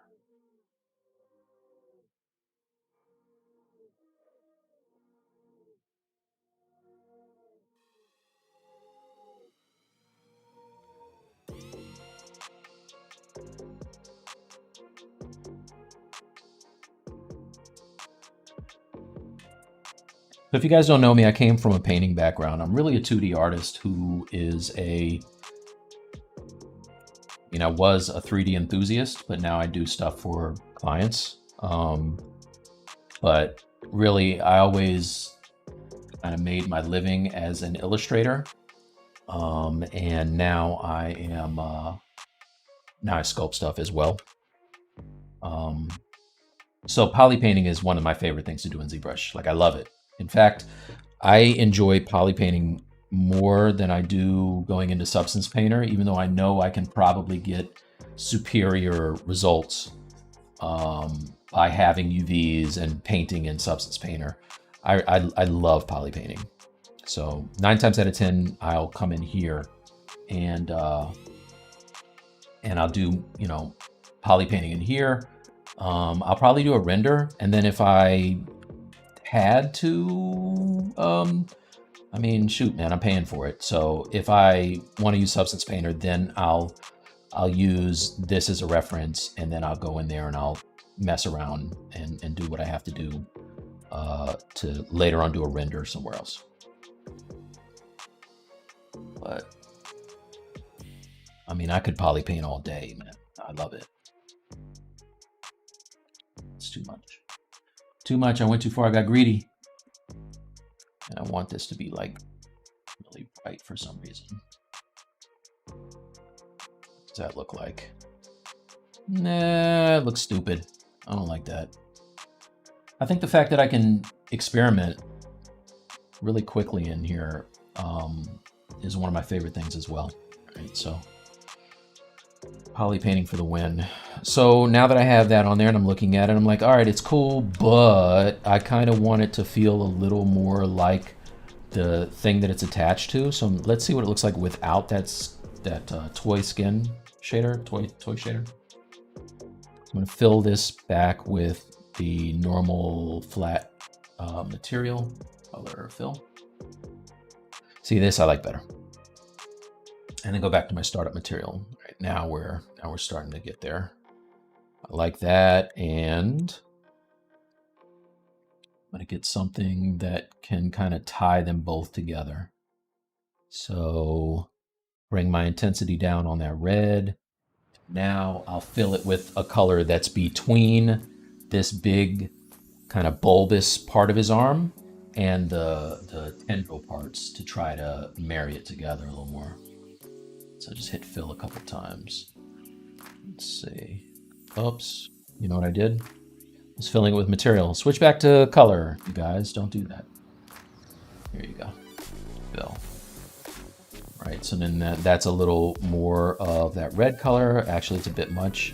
So if you guys don't know me, I came from a painting background. I'm really a 2D artist who is I was a 3D enthusiast, but now I do stuff for clients. But really, I always kind of made my living as an illustrator. And now I am, now I sculpt stuff as well. So poly painting is one of my favorite things to do in ZBrush. Like, I love it. In fact, I enjoy poly painting more than I do going into Substance Painter, even though I know I can probably get superior results by having UVs and painting in Substance Painter. I love poly painting. So 9 times out of 10, I'll come in here and I'll do, poly painting in here. I'll probably do a render, and then if I had to, I mean, shoot, man, I'm paying for it. So if I want to use Substance Painter, then I'll use this as a reference, and then I'll go in there and I'll mess around and do what I have to do to later on do a render somewhere else. But I mean, I could poly paint all day, man. I love it. It's too much. Too much. I went too far. I got greedy. And I want this to be like really bright for some reason. What does that look like? Nah, it looks stupid. I don't like that. I think the fact that I can experiment really quickly in here is one of my favorite things as well. Right, so poly painting for the win. So now that I have that on there and I'm looking at it, I'm like, all right, it's cool, but I kind of want it to feel a little more like the thing that it's attached to. So let's see what it looks like without that toy skin shader, toy shader. I'm gonna fill this back with the normal flat material color fill. See, this I like better. And then go back to my startup material. Right now we're starting to get there. I like that, and I'm gonna get something that can kind of tie them both together. So bring my intensity down on that red. Now I'll fill it with a color that's between this big kind of bulbous part of his arm and the tendril parts to try to marry it together a little more. So just hit fill a couple times. Let's see. Oops. You know what I did? I was filling it with material. Switch back to color, you guys. Don't do that. Here you go. Fill. Right, so then that's a little more of that red color. Actually, it's a bit much.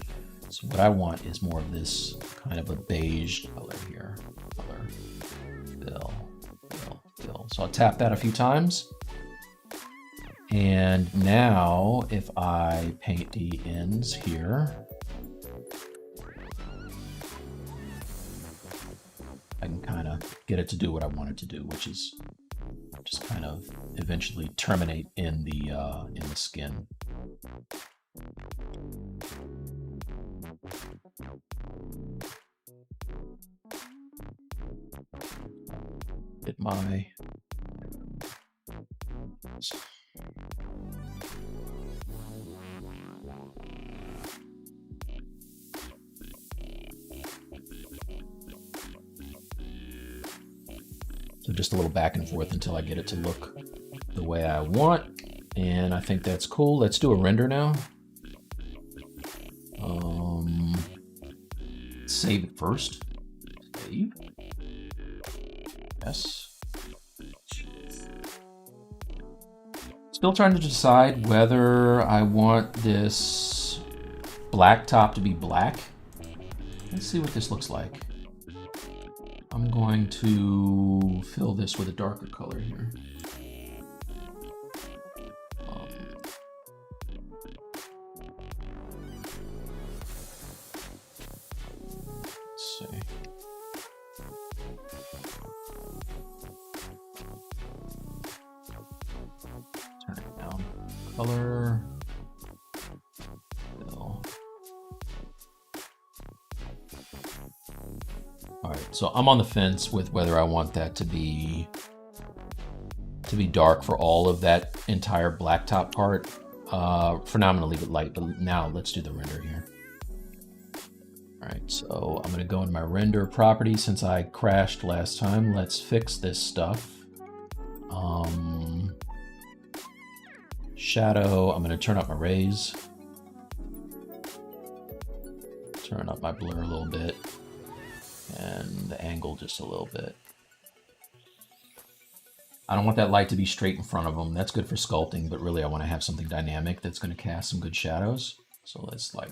So what I want is more of this kind of a beige color here. Color. Fill. Fill. Fill. So I'll tap that a few times. And now if I paint the ends here, I can kind of get it to do what I want it to do, which is just kind of eventually terminate in the skin. Hit my so just a little back and forth until I get it to look the way I want, and I think that's cool. Let's do a render now. Save it first. Save. Yes. Still trying to decide whether I want this black top to be black. Let's see what this looks like. I'm going to fill this with a darker color here. Let's see. Turn it down. Color. Fill. All right, So I'm on the fence with whether I want that to be dark for all of that entire blacktop part. For now, I'm gonna leave it light, but now let's do the render here. All right, so I'm gonna go into my render property since I crashed last time. Let's fix this stuff. Shadow, I'm gonna turn up my rays. Turn up my blur a little bit. And the angle just a little bit. I don't want that light to be straight in front of them. That's good for sculpting, but really I want to have something dynamic that's going to cast some good shadows. So let's like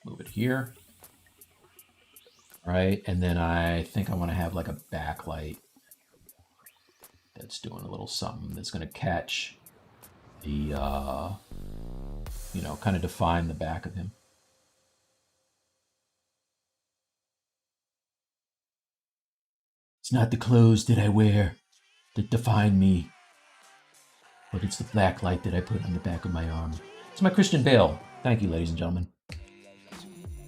move it here. Right, and then I think I want to have like a backlight that's doing a little something that's going to catch the, you know, kind of define the back of him. It's not the clothes that I wear that define me, but it's the black light that I put on the back of my arm. It's my Christian Bale. Thank you, ladies and gentlemen.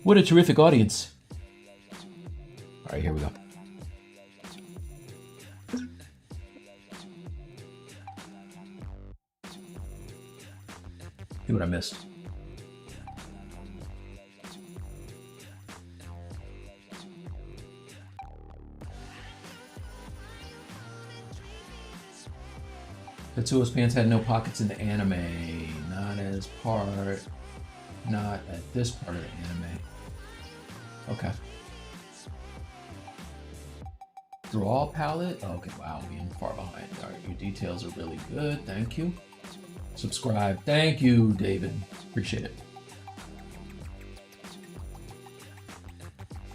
What a terrific audience. All right, here we go. See what I missed. Tetsuo's pants had no pockets in the anime. Not at this part of the anime. Okay. Draw palette? Okay, wow, being far behind. All right, your details are really good. Thank you. Subscribe. Thank you, David. Appreciate it.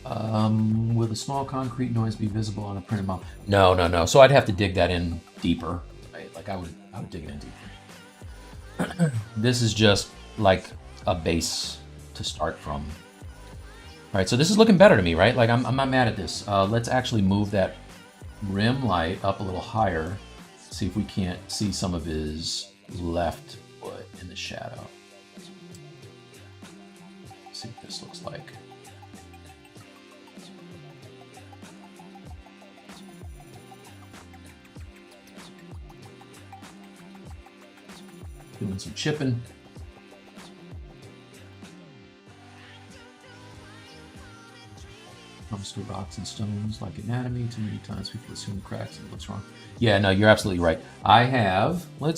Will the small concrete noise be visible on a printed model? No, no, no. So I'd have to dig that in deeper. Right? Like I would dig it in deeper. This is just like a base to start from. All right, so this is looking better to me, right? Like I'm not mad at this. Let's actually move that rim light up a little higher. See if we can't see some of his left foot in the shadow. See what this looks like. Doing some chipping. Comes to rocks and stones like anatomy. Too many times people assume cracks and what's wrong. Yeah, no, you're absolutely right. I have,